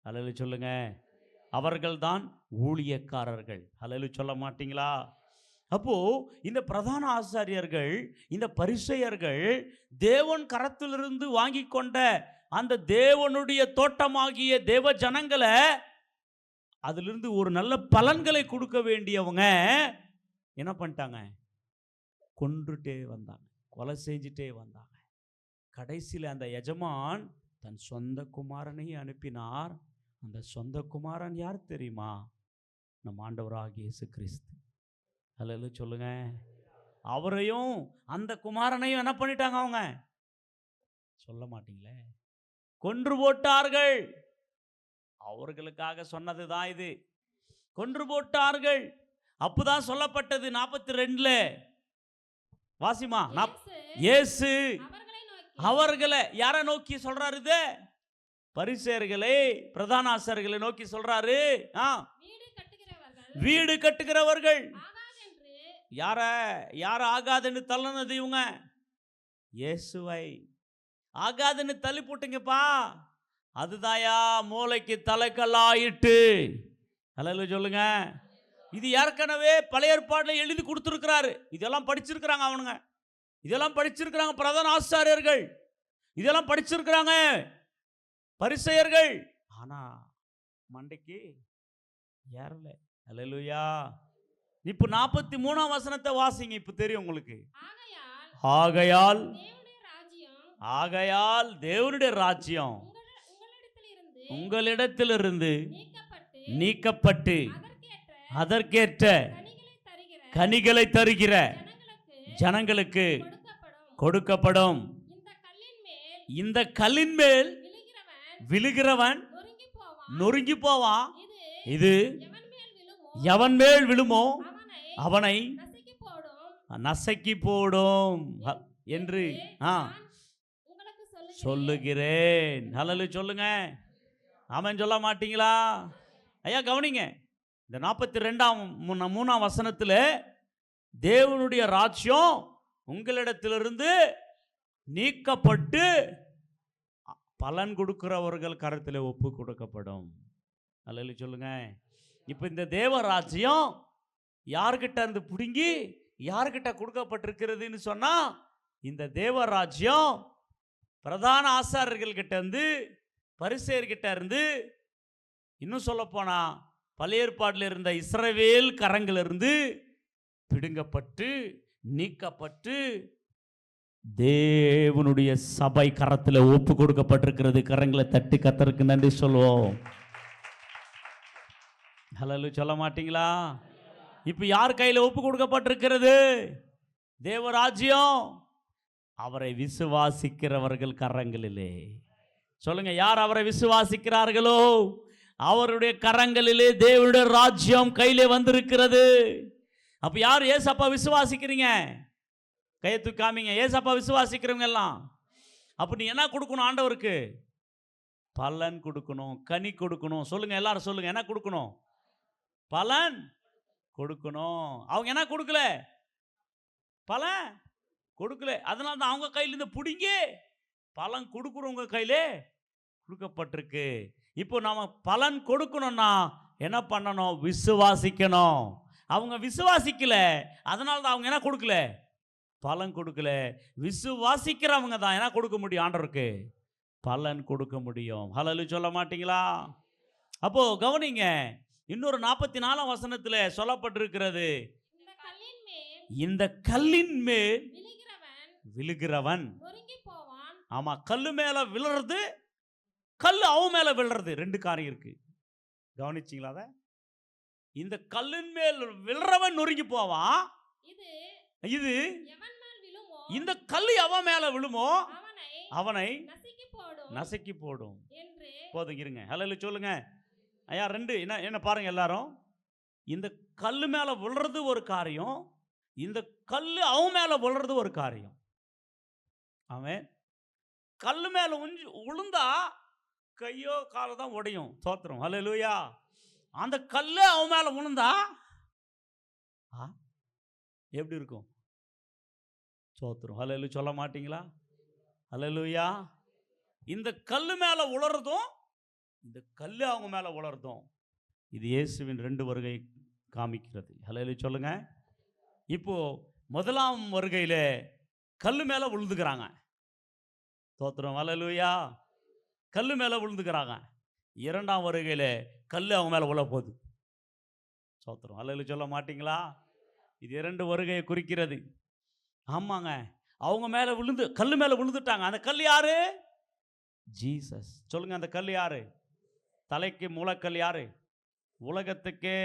ஹல்லேலூயா சொல்லுங்க. அவர்கள்தான் ஊழியக்காரர்கள். ஹல்லேலூயா சொல்ல மாட்டீங்களா? அப்போ இந்த பிரதான ஆசாரியர்கள், இந்த பரிசேயர்கள் தேவன் கரத்திலிருந்து வாங்கி கொண்ட அந்த தேவனுடைய தோட்டமாகிய தேவ ஜனங்களை, அதிலிருந்து ஒரு நல்ல பலன்களை கொடுக்க வேண்டியவங்க என்ன பண்ணிட்டாங்க? கொன்றுட்டே வந்தாங்க, கொலை செஞ்சுட்டே வந்தாங்க. கடைசியில் அந்த எஜமான் தன் சொந்த குமாரனை அனுப்பினார். அந்த சொந்த குமாரன் யார் தெரியுமா? நம் ஆண்டவராகிய இயேசு கிறிஸ்து. ஹல்லேலூயா சொல்லுங்க. அவரையும் அந்த குமாரனையும் என்ன பண்ணிட்டாங்க? அவங்க சொல்ல மாட்டீங்களே, கொன்று போட்டார்கள். அவர்களுக்காக சொன்னது தான் இது. கொன்று போட்டார்கள். அப்பதான் சொல்லப்பட்டது 42 வாசிமா. இயேசு அவர்களை யாரை நோக்கி சொல்றாரு? இது பரிசேயர்களை, பிரதான ஆசாரியர்களை நோக்கி சொல்றாரு. வீடு கட்டுகிறவர்கள் யார ஆகாதுன்னு தள்ளனது? இவங்க இயேசுவை ஆகாதுன்னு தள்ளி போட்டுங்கப்பா. அதுதாயா மூளைக்கு தலைக்கல்லாயிட்டு. ஹல்லேலூயா சொல்லுங்க. இது ஏற்கனவே பழைய ஏற்பாட்டில் எழுதி கொடுத்துருக்கிறாரு. இதெல்லாம் படிச்சிருக்கிறாங்க அவனுங்க, இதெல்லாம் படிச்சிருக்கிறாங்க பிரதான ஆசாரியர்கள், இதெல்லாம் படிச்சிருக்கிறாங்க பரிசேயர்கள். ஆனா மண்டைக்கு ஏறல. ஹல்லேலூயா. இப்போ 43ஆம் வசனத்தை வாசிங்க. இப்போ தெரியும் உங்களுக்கு. ஆகையால் தேவனுடைய ராஜ்யம் உங்களிடத்திலிருந்து நீக்கப்பட்டு அதற்கேற்ற கனிகளை தருகிற ஜனங்களுக்கு கொடுக்கப்படும். இந்த கல்லின் மேல் விழுகிறவன் நொறுங்கி போவான். இது எவன் மேல் விழுமோ அவனை நசக்கி போடும் என்று சொல்லுகிறேன். ஹல்லேலூயா சொல்லுங்க. ஆமென் சொல்ல மாட்டீங்களா? ஐயா கவனிங்க. இந்த 42ஆம் வசனத்தில் தேவனுடைய ராஜ்யம் உங்களிடத்திலிருந்து நீக்கப்பட்டு பலன் கொடுக்கிறவர்கள் கருத்தில் ஒப்பு கொடுக்கப்படும். ஹல்லேலூயா சொல்லுங்க. இப்போ இந்த தேவ ராஜ்யம் யார்கிட்ட இருந்து பிடுங்கி யார்கிட்ட கொடுக்கப்பட்டிருக்கிறதுன்னு சொன்னா, இந்த தேவ ராஜ்யம் பிரதான ஆசாரியர்கள் கிட்ட இருந்து, பரிசேயர்கிட்ட இருந்து, இன்னும் சொல்ல போனா பழைய ஏற்பாட்டில் இருந்த இஸ்ரவேல் கரங்களிலிருந்து பிடுங்கப்பட்டு நீக்கப்பட்டு தேவனுடைய சபை கரத்தில் ஒப்பு கொடுக்கப்பட்டிருக்கிறது. கரங்களை தட்டி கர்த்தருக்கு நன்றி சொல்வோம். ஹல்லேலூயா சொல்ல மாட்டீங்களா? இப்போ யார் கையில் ஒப்பு கொடுக்கப்பட்டிருக்கிறது? தேவராஜ்யம் அவரை விசுவாசிக்கிறவர்கள் கரங்களிலே. சொல்லுங்க, யார் அவரை விசுவாசிக்கிறார்களோ அவருடைய கரங்களிலே தேவனுடைய ராஜ்யம் கையிலே வந்திருக்கிறது. அப்ப யார் ஏசப்பா விசுவாசிக்கிறீங்க? கையை தூக்கி காமிங்க. ஏசப்பா விசுவாசிக்கிறவங்க எல்லாம். அப்ப நீ என்ன கொடுக்கணும் ஆண்டவருக்கு? பலன் கொடுக்கணும், கனி கொடுக்கணும். சொல்லுங்க, எல்லாரும் சொல்லுங்க, என்ன கொடுக்கணும்? பலன் கொடுக்கணும். அவங்க என்ன கொடுக்கல? பலன் கொடுக்கல. அதனால தான் அவங்க கையிலேருந்து பிடுங்கி பலன் கொடுக்குறவங்க கையிலே கொடுக்கப்பட்டிருக்கு. இப்போ நாம பலன் கொடுக்கணும்னா என்ன பண்ணணும்? விசுவாசிக்கணும். அவங்க விசுவாசிக்கல, அதனால தான் அவங்க என்ன கொடுக்கல? பலன் கொடுக்கல. விசுவாசிக்கிறவங்க தான் என்ன கொடுக்க முடியும்? ஆண்டவருக்கு பலன் கொடுக்க முடியும். ஹல்லேலூயா சொல்ல மாட்டீங்களா? அப்போ கவனிங்க, இன்னொரு 44ஆம் வசனத்தில் சொல்லப்பட்டிருக்கிறது, இந்த கல்லின் மேல் விழுகிறவன். ஆமா, கல்லு மேல விழுறது, கல்லு அவன் மேல விழுறது, ரெண்டு காரியம் இருக்கு. கவனிச்சிங்களா? அத இந்த கல்லின் மேல் விழுறவன் நொறுங்கி போவான். இது இந்த கல்லு அவன் மேல விழுமோ அவனை நசுக்கி போடும். போதும், இருங்க. ஹல்லேலூயா சொல்லுங்க ஐயா. ரெண்டு என்ன பாருங்க எல்லாரும். இந்த கல்லு மேல விழுறது ஒரு காரியம், இந்த கல்லு அவன் மேல விழுறது ஒரு காரியம். அவன் கல்லு மேல விழுந்தா கையோ காலோ தான் உடையும். தோத்திரம். ஹல்லேலூயா. அந்த கல்லு அவன் மேல விழுந்தா எப்படி இருக்கும்? தோத்திரம். ஹல்லேலூயா சொல்ல மாட்டீங்களா? ஹல்லேலூயா. இந்த கல்லு மேல உலறதும், இந்த கல்லு அவங்க மேல உலறதும், இது இயேசுவின் ரெண்டு வருகை காமிக்கிறது. ஹல்லேலூயா சொல்லுங்க. இப்போ முதலாம் வருகையில கல்லு மேல விழுந்துக்கிறாங்க. தோத்திரம். ஹல்லேலூயா. கல்லு மேல விழுந்துக்கிறாங்க. இரண்டாம் வருகையில கல்லு அவங்க மேல விழ போகுது. தோத்திரம். ஹல்லேலூயா சொல்ல மாட்டீங்களா? இது இரண்டு வருகையை குறிக்கிறது. ஆமாங்க, அவங்க மேல விழுந்து, கல்லு மேல விழுந்துட்டாங்க. அந்த கல் யாரு? ஜீசஸ். சொல்லுங்க, அந்த கல் யாரு? தலைக்கு மூலக்கல் யாரு? உலகத்துக்கே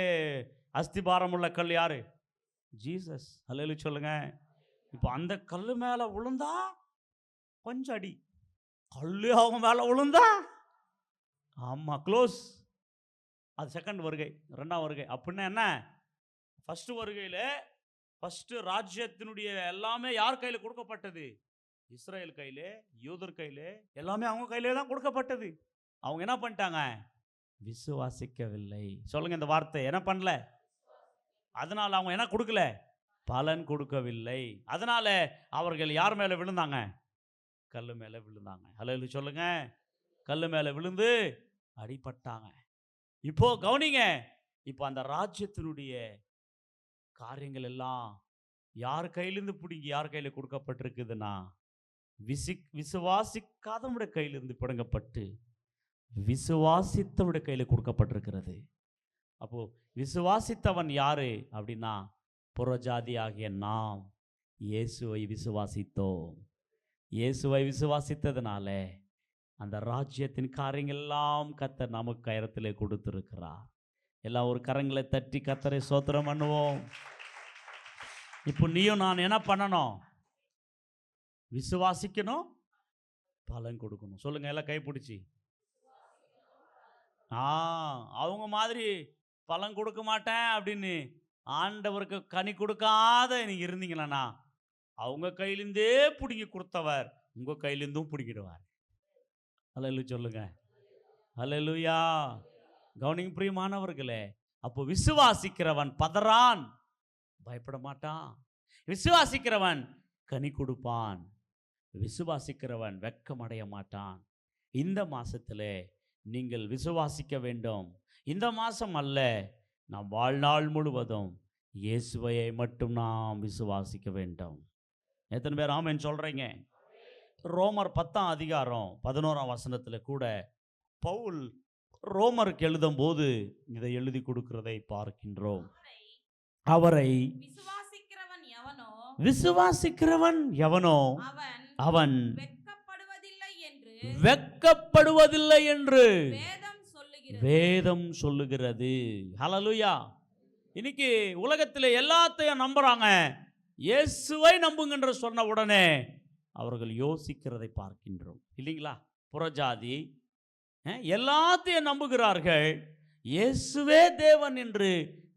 அஸ்திபாரம் உள்ள கல் யாரு? ஜீசஸ். ஹல்லேலூயா சொல்லுங்க. இப்போ அந்த கல்லு மேல விழுந்தா கொஞ்சம் அடி, கல்லு அவங்க மேல விழுந்தா ஆமா க்ளோஸ். அது செகண்ட் வருகை, ரெண்டாம் வருகை. அப்படின்னா என்ன? ஃபர்ஸ்ட் வருகையில் ஃபர்ஸ்ட் ராஜ்யத்தினுடைய எல்லாமே யார் கையில் கொடுக்கப்பட்டது? இஸ்ரேல் கையிலே, யூதர் கையிலே, எல்லாமே அவங்க கையிலே தான் கொடுக்கப்பட்டது. அவங்க என்ன பண்ணிட்டாங்க? விசுவாசிக்கவில்லை. சொல்லுங்க இந்த வார்த்தை. என்ன பண்ணல? அதனால அவங்க என்ன கொடுக்கல? பலன் கொடுக்கவில்லை. அதனால அவர்கள் யார் மேல விழுந்தாங்க? கல்லு மேல விழுந்தாங்க. ஹல்லேலூயா சொல்லுங்க. கல்லு மேல விழுந்து அடிபட்டாங்க. இப்போ கவனிங்க, இப்போ அந்த ராஜ்யத்தினுடைய காரியங்கள் எல்லாம் யார் கையிலிருந்து பிடுங்கி யார் கையில கொடுக்கப்பட்டிருக்குதுன்னா, விசுவாசிக்காதவனுடைய கையிலிருந்து பிடுங்கப்பட்டு விசுவாசித்தவனுடைய கையில் கொடுக்கப்பட்டிருக்கிறது. அப்போ விசுவாசித்தவன் யாரு அப்படின்னா, புறஜாதி ஆகிய நாம் இயேசுவை விசுவாசித்தோம். இயேசுவை விசுவாசித்ததுனால அந்த ராஜ்யத்தின் காரியங்கள் எல்லாம் கர்த்தர் நமக்கு கரத்திலே கொடுத்திருக்கிறார். எல்லாம் ஒரு கரங்களை தட்டி கர்த்தரை ஸ்தோத்திரம் பண்ணுவோம். இப்போ நீயும் நான் என்ன பண்ணணும்? விசுவாசிக்கணும், பலன் கொடுக்கணும். சொல்லுங்க எல்லாம் கைப்பிடிச்சி. அவங்க மாதிரி பலன் கொடுக்க மாட்டேன் அப்படின்னு ஆண்டவருக்கு கனி கொடுக்காத நீங்க இருந்தீங்களா, அவங்க கையிலிருந்தே பிடிங்கி கொடுத்தவர் உங்க கையிலிருந்தும் பிடிக்கிடுவார். ஹல்லேலூயா சொல்லுங்க. ஹல்லேலூயா. கவனிங்க பிரியமானவர்களே, அப்போ விசுவாசிக்கிறவன் பதறான், பயப்பட மாட்டான். விசுவாசிக்கிறவன் கனி கொடுப்பான். விசுவாசிக்கிறவன் வெட்கம் அடைய மாட்டான். இந்த மாசத்திலே நீங்கள் விசுவாசிக்க வேண்டும். இந்த மாசம் அல்ல, நாம் வாழ்நாள் முழுவதும் இயேசுவையை மட்டும் நாம் விசுவாசிக்க வேண்டும். எத்தனை பேர் ஆமென் சொல்றீங்க? ரோமர் 10ஆம் அதிகாரம் 11ஆம் வசனத்தில் கூட பவுல் ரோமருக்கு எழுதும் போது இதை எழுதி கொடுக்கிறதை பார்க்கின்றோம். அவரை விசுவாசிக்கிறவன் எவனோ அவன் வெட்கப்படுவதில்லை என்று வேதம் சொல்லுகிறது. ஹல்லேலூயா. இன்னைக்கு உலகத்தில் எல்லாத்தையும் நம்புறாங்க. இயேசுவை நம்புங்கன்ற சொன்ன உடனே அவர்கள் யோசிக்கிறதை பார்க்கின்றோம் இல்லைங்களா? புறஜாதி எல்லாத்தையும் நம்புகிறார்கள். இயேசுவே தேவன் என்று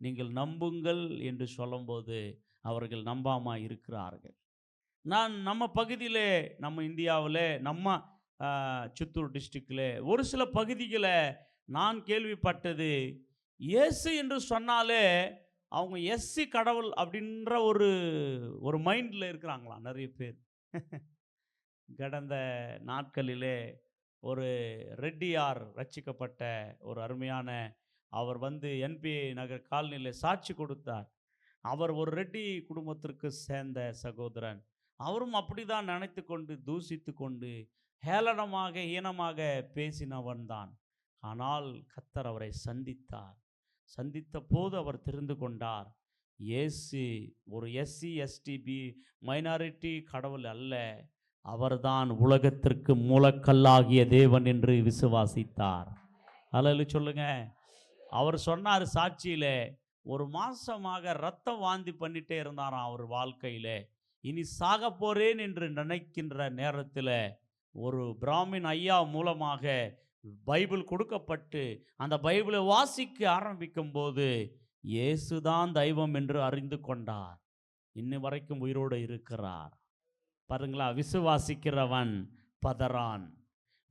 நீங்கள் நம்புங்கள் என்று சொல்லும்போது அவர்கள் நம்பாமல் இருக்கிறார்கள். நம்ம பகுதியில், நம்ம இந்தியாவில், நம்ம சித்தூர் டிஸ்ட்ரிக்டில் ஒரு சில பகுதிகளை நான் கேள்விப்பட்டது, இயேசு என்று சொன்னாலே அவங்க எஸ்சி கடவுள் அப்படின்ற ஒரு மைண்டில் இருக்கிறாங்களாம் நிறைய பேர். கடந்த நாட்களிலே ஒரு ரெட்டியார் ரட்சிக்கப்பட்ட ஒரு அருமையான அவர் என்பிஏ நகர் காலனியில் சாட்சி கொடுத்தார். அவர் ஒரு ரெட்டி குடும்பத்திற்கு சேர்ந்த சகோதரன். அவரும் அப்படிதான் நினைத்து கொண்டு தூசித்து கொண்டு ஹேளனமாக ஈனமாக பேசினவன் தான். ஆனால் கர்த்தர் அவரை சந்தித்தார். சந்தித்த போது அவர் தெரிந்து கொண்டார், இயேசு ஒரு எஸ்சி எஸ்டிபி மைனாரிட்டி கடவுள் அல்ல, அவர்தான் உலகத்திற்கு மூலக்கல்லாகிய தேவன் என்று விசுவாசித்தார். அல்லேலூயா சொல்லுங்க. அவர் சொன்னார் சாட்சியிலே, ஒரு மாசமாக ரத்தம் வாந்தி பண்ணிட்டே இருந்தாராம் அவர் வாழ்க்கையிலே. இனி சாக போறேன் என்று நினைக்கின்ற நேரத்தில் ஒரு பிராமின் ஐயா மூலமாக பைபிள் கொடுக்கப்பட்டு அந்த பைபிளை வாசிக்க ஆரம்பிக்கும் போது இயேசுதான் தெய்வம் என்று அறிந்து கொண்டார். இன்னும் வரைக்கும் உயிரோடு இருக்கிறார். பாருங்களா, விசுவாசிக்கிறவன் பதறான்,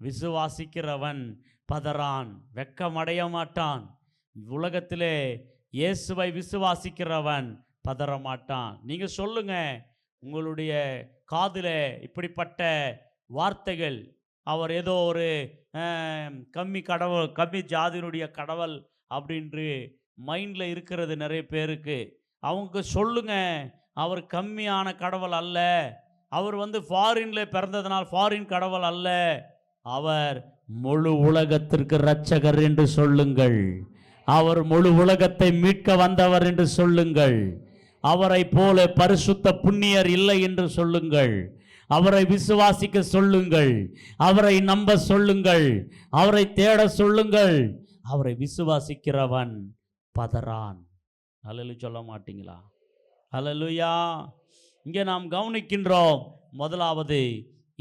விசுவாசிக்கிறவன் பதறான், வெட்கமடைய மாட்டான். உலகத்திலே இயேசுவை விசுவாசிக்கிறவன் பதற மாட்டான். நீங்க சொல்லுங்க, உங்களுடைய காதில் இப்படிப்பட்ட வார்த்தைகள், அவர் ஏதோ ஒரு கம்மி கடவுள், கம்மி ஜாதியினுடைய கடவுள் அப்படின்று மைண்டில் இருக்கிறது நிறைய பேருக்கு. அவங்க சொல்லுங்க, அவர் கம்மியான கடவுள் அல்ல, அவர் ஃபாரின்ல பிறந்ததனால் ஃபாரின் கடவுள் அல்ல, அவர் முழு உலகத்திற்கு இரட்சகர் என்று சொல்லுங்கள். அவர் முழு உலகத்தை மீட்க வந்தவர் என்று சொல்லுங்கள். அவரை போல பரிசுத்த புண்ணியர் இல்லை என்று சொல்லுங்கள். அவரை விசுவாசிக்க சொல்லுங்கள், அவரை நம்ப சொல்லுங்கள், அவரை தேட சொல்லுங்கள். அவரை விசுவாசிக்கிறவன் பதறான். அல்லேலூயா சொல்ல மாட்டீங்களா? அல்லேலூயா. இங்கே நாம் கவனிக்கின்றோம், முதலாவது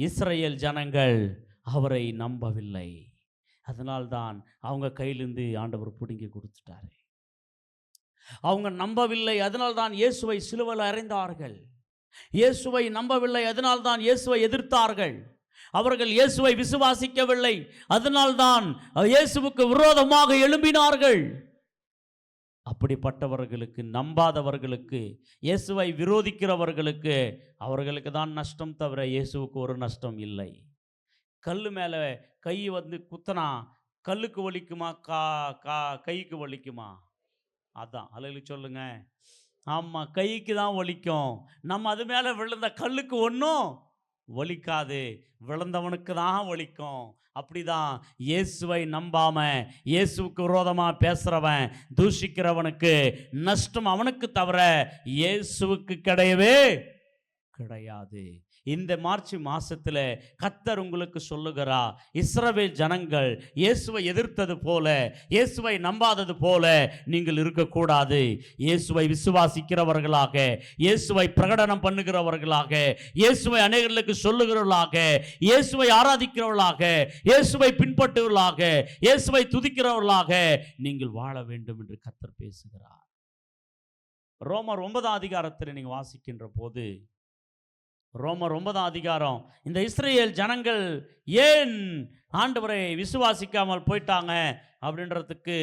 இஸ்ரவேல் ஜனங்கள் அவரை நம்பவில்லை. அதனால்தான் அவங்க கையிலிருந்து ஆண்டவர் பிடுங்கி கொடுத்துட்டாரு. அவங்க நம்பவில்லை, அதனால்தான் இயேசுவை சிலுவையில் அறைந்தார்கள். இயேசுவை நம்பவில்லை, அதனால்தான் இயேசுவை எதிர்த்தார்கள். அவர்கள் இயேசுவை விசுவாசிக்கவில்லை, அதனால்தான் இயேசுவுக்கு விரோதமாக எழும்பினார்கள். அப்படிப்பட்டவர்களுக்கு, நம்பாதவர்களுக்கு, இயேசுவை விரோதிக்கிறவர்களுக்கு, அவர்களுக்கு தான் நஷ்டம் தவிர இயேசுவுக்கு ஒரு நஷ்டம் இல்லை. கல் மேலே கை குத்தனா கல்லுக்கு வலிக்குமா, கைக்கு வலிக்குமா? அதான் அல்லேலூயா சொல்லுங்க. ஆமாம், கைக்கு தான் வலிக்கும். நம்ம அது மேலே விழுந்த கல்லுக்கு ஒன்றும் வலிக்காது, விழுந்தவனுக்கு தான் வலிக்கும். அப்படிதான் இயேசுவை நம்பாம இயேசுவுக்கு விரோதமாக பேசுகிறவன், தூஷிக்கிறவனுக்கு நஷ்டம் அவனுக்கு தவிர இயேசுவுக்கு கிடையவே கிடையாது. இந்த மார்ச் மாசத்தில் கர்த்தர் உங்களுக்கு சொல்லுகிறா, இஸ்ரவேல் ஜனங்கள் இயேசுவை எதிர்த்தது போல, இயேசுவை நம்பாதது போல நீங்கள் இருக்கக்கூடாது. இயேசுவை விசுவாசிக்கிறவர்களாக, இயேசுவை பிரகடனம் பண்ணுகிறவர்களாக, இயேசுவை அநேகர்களுக்கு சொல்லுகிறவர்களாக, இயேசுவை ஆராதிக்கிறவர்களாக, இயேசுவை பின்பற்றுவர்களாக, இயேசுவை துதிக்கிறவர்களாக நீங்கள் வாழ வேண்டும் என்று கர்த்தர் பேசுகிறார். ரோமர் 9ஆம் அதிகாரத்தில் நீங்கள் வாசிக்கின்ற போது, ரோமர் 9ஆம் அதிகாரம், இந்த இஸ்ரவேல் ஜனங்கள் ஏன் ஆண்டவரை விசுவாசிக்காமல் போயிட்டாங்க அப்படின்றதுக்கு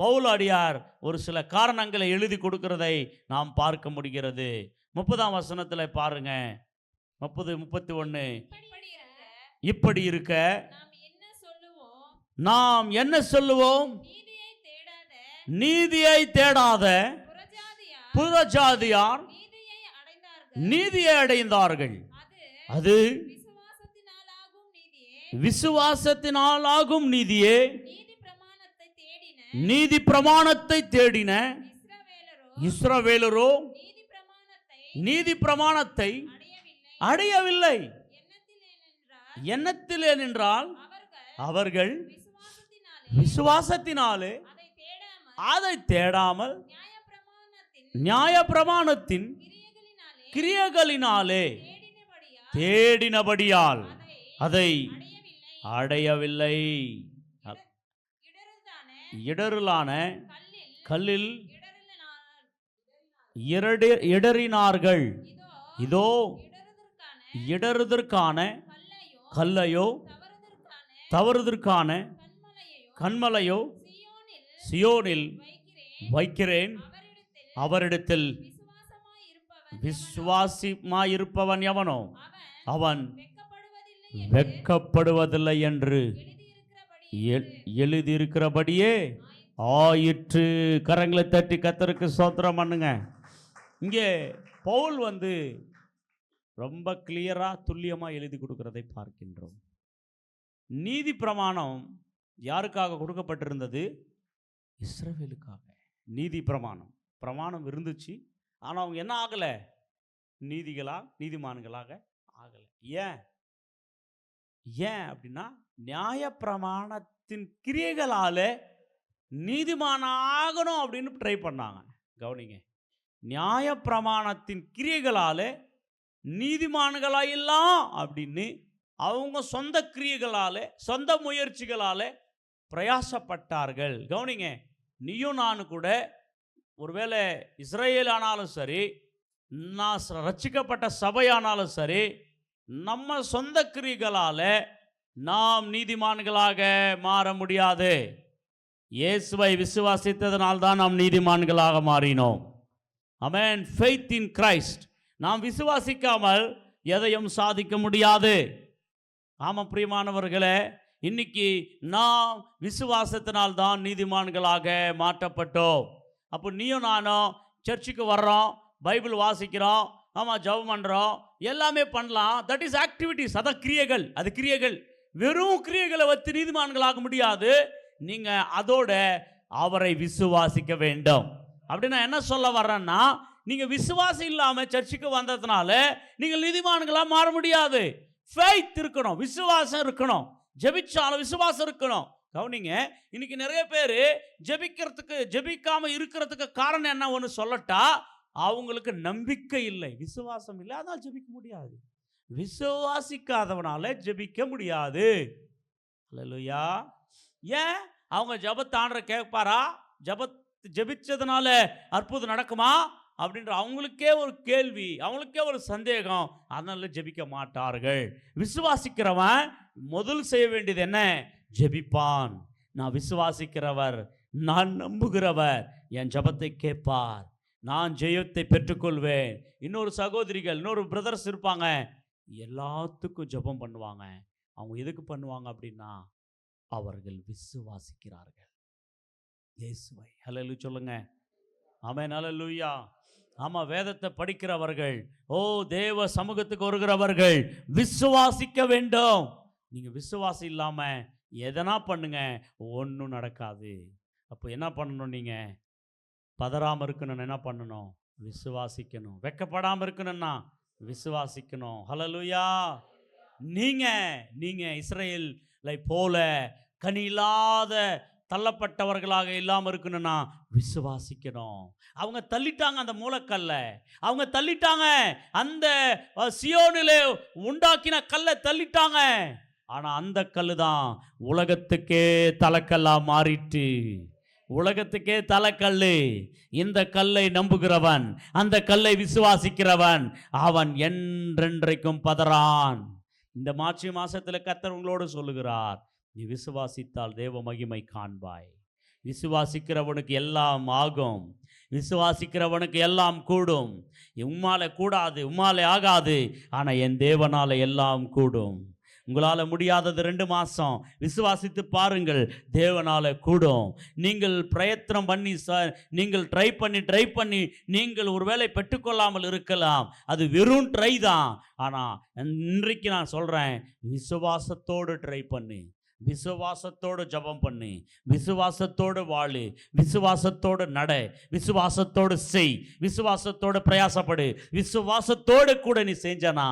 பவுல் அடியார் ஒரு சில காரணங்களை எழுதி கொடுக்கிறதை நாம் பார்க்க முடிகிறது. 30ஆம் வசனத்தில் பாருங்க, 30-31. இப்படி இருக்க நாம் என்ன சொல்லுவோம்? நீதியை தேடாத புறஜாதியார் நீதியை அடைந்தார்கள். அது விசுவாசத்தினாலாகும் நீதியே. நீதி பிரமாணத்தை தேடின இஸ்ரவேலரோ நீதி பிரமாணத்தை அடையவில்லை. எண்ணத்திலே நின்றால் அவர்கள் விசுவாசத்தினாலே அதை தேடாமல் நியாய பிரமாணத்தின் கிரியைகளினாலே தேடினபடியால் அதை அடையவில்லை. இடறலான கல்லில் இடறினார்கள். இதோ இடறுதற்கான கல்லையோ தவறுதற்கான கன்மலையோ சியோனில் வைக்கிறேன். அவரிடத்தில் விசுவாசமாயிருப்பவன் எவனோ அவன் வெட்கப்படுவதில்லை என்று எழுதியிருக்கிறபடியே ஆயிற்று. கரங்களை தட்டி கர்த்தருக்கு ஸ்தோத்திரம் பண்ணுங்க. இங்கே பவுல் ரொம்ப கிளியரா துல்லியமா எழுதி கொடுக்கிறதை பார்க்கின்றோம். நீதி பிரமாணம் யாருக்காக கொடுக்கப்பட்டிருந்தது? இஸ்ரவேலுக்காக. நீதி பிரமாணம் இருந்துச்சு. ஆனால் அவங்க என்ன ஆகலை? நீதிமான்களாக ஆகலை. ஏன் அப்படின்னா நியாய பிரமாணத்தின் கிரியைகளால நீதிமானாகணும் அப்படின்னு ட்ரை பண்ணாங்க. கவனிங்க, நியாய பிரமாணத்தின் கிரியைகளால நீதிமான்களாயில்லாம் அப்படின்னு அவங்க சொந்த கிரியைகளால சொந்த முயற்சிகளால பிரயாசப்பட்டார்கள். கவனிங்க, நீயும் நானும் கூட ஒருவேளை இஸ்ரவேல் ஆனாலும் சரி, நான் ரட்சிக்கப்பட்ட சபையானாலும் சரி, நம்ம சொந்த கிரியைகளால நாம் நீதிமான்களாக மாற முடியாது. இயேசுவை விசுவாசித்ததனால்தான் நாம் நீதிமான்களாக மாறினோம். ஆமென். Faith in Christ. நாம் விசுவாசிக்காமல் எதையும் சாதிக்க முடியாது. ஆமாம் பிரியமானவர்களே, இன்னைக்கு நாம் விசுவாசத்தினால்தான் நீதிமான்களாக மாற்றப்பட்டோம். அப்போ நீயும் நானும் சர்ச்சுக்கு வர்றோம், பைபிள் வாசிக்கிறோம், ஆமாம் ஜெபம் பண்ணுறோம், எல்லாமே பண்ணலாம். That is activities. அதான் கிரியைகள். அது கிரியைகள். வெறும் கிரியைகளை வச்சு நீதிமான்களாக முடியாது. நீங்கள் அதோட அவரை விசுவாசிக்க வேண்டும். அப்படின்னா என்ன சொல்ல வர்றேன்னா, நீங்கள் விசுவாசம் இல்லாமல் சர்ச்சுக்கு வந்ததுனால நீங்கள் நீதிமான்களாக மாற முடியாது. ஃபெய்த் இருக்கணும், விசுவாசம் இருக்கணும். ஜெபிச்சாலும் விசுவாசம் இருக்கணும். கவனிங்க, இன்னைக்கு நிறைய பேர் ஜெபிக்காம இருக்கிறதுக்கு காரணம் என்ன ஒன்று சொல்லட்டா, அவங்களுக்கு நம்பிக்கை இல்லை, விசுவாசம் இல்லை, அதனால் ஜெபிக்க முடியாது. விசுவாசிக்காதவனால ஜெபிக்க முடியாது. அல்லேலூயா. ஏன்? அவங்க ஜெபத்தாண்டற கேட்பாரா? ஜெபிச்சதுனால அற்புதம் நடக்குமா அப்படின்ற அவங்களுக்கே ஒரு கேள்வி, அவங்களுக்கே ஒரு சந்தேகம். அதனால ஜெபிக்க மாட்டார்கள். விசுவாசிக்கிறவன் முதல் செய்ய வேண்டியது என்ன? ஜெபிப்பான். நான் விசுவாசிக்கிறவர், நான் நம்புகிறவர் என் ஜெபத்தை கேட்பார், நான் ஜெயத்தை பெற்றுக்கொள்வேன். இன்னொரு சகோதரிகள், இன்னொரு பிரதர்ஸ் இருப்பாங்க, எல்லாத்துக்கும் ஜெபம் பண்ணுவாங்க. அவங்க எதுக்கு பண்ணுவாங்க அப்படின்னா, அவர்கள் விசுவாசிக்கிறார்கள் இயேசுவை. ஹல்லேலூயா சொல்லுங்க. ஆமென். ஹல்லேலூயா. ஆமாம், வேதத்தை படிக்கிறவர்கள், தேவ சமூகத்துக்கு வருகிறவர்கள் விசுவாசிக்க வேண்டும். நீங்கள் விசுவாசம் இல்லாமல் எதனா பண்ணுங்க, ஒன்றும் நடக்காது. அப்போ என்ன பண்ணணும்? நீங்கள் பதறாமல் இருக்கணும்னு என்ன பண்ணணும்? விசுவாசிக்கணும். வெட்கப்படாமல் இருக்கணும்னா விசுவாசிக்கணும். ஹல்லேலூயா. நீங்கள் இஸ்ரவேலை போல கனி இல்லாத தள்ளப்பட்டவர்களாக இல்லாமல் இருக்கணும்னா விசுவாசிக்கணும். அவங்க தள்ளிட்டாங்க அந்த மூலக்கல்ல, அவங்க தள்ளிட்டாங்க அந்த சியோனிலே உண்டாக்கின கல்லை தள்ளிட்டாங்க. ஆனால் அந்த கல்லு தான் உலகத்துக்கே தலைக்கல்லா மாறிட்டு. உலகத்துக்கே தலைக்கல்லு. இந்த கல்லை நம்புகிறவன், அந்த கல்லை விசுவாசிக்கிறவன், அவன் என்றென்றைக்கும் பதறான். இந்த மார்ச் மாசத்தில் கர்த்தர் உங்களோடு சொல்லுகிறார், நீ விசுவாசித்தால் தேவ மகிமை காண்பாய். விசுவாசிக்கிறவனுக்கு எல்லாம் ஆகும், விசுவாசிக்கிறவனுக்கு எல்லாம் கூடும். உம்மால கூடாது, உம்மால ஆகாது, ஆனால் என் தேவனால எல்லாம் கூடும். உங்களால் முடியாதது 2 மாதம் விசுவாசித்து பாருங்கள், தேவனால கூடும். நீங்கள் பிரயத்தனம் பண்ணி நீங்கள் ட்ரை பண்ணி நீங்கள் ஒருவேளை பெற்றுக்கொள்ளாமல் இருக்கலாம், அது வெறும் ட்ரை தான். ஆனால் இன்றைக்கு நான் சொல்கிறேன், விசுவாசத்தோடு ட்ரை பண்ணி, விசுவாசத்தோடு ஜெபம் பண்ணி, விசுவாசத்தோடு வாழு, விசுவாசத்தோடு நட, விசுவாசத்தோடு செய், விசுவாசத்தோடு பிரயாசப்படு. விசுவாசத்தோடு கூட நீ செஞ்சனா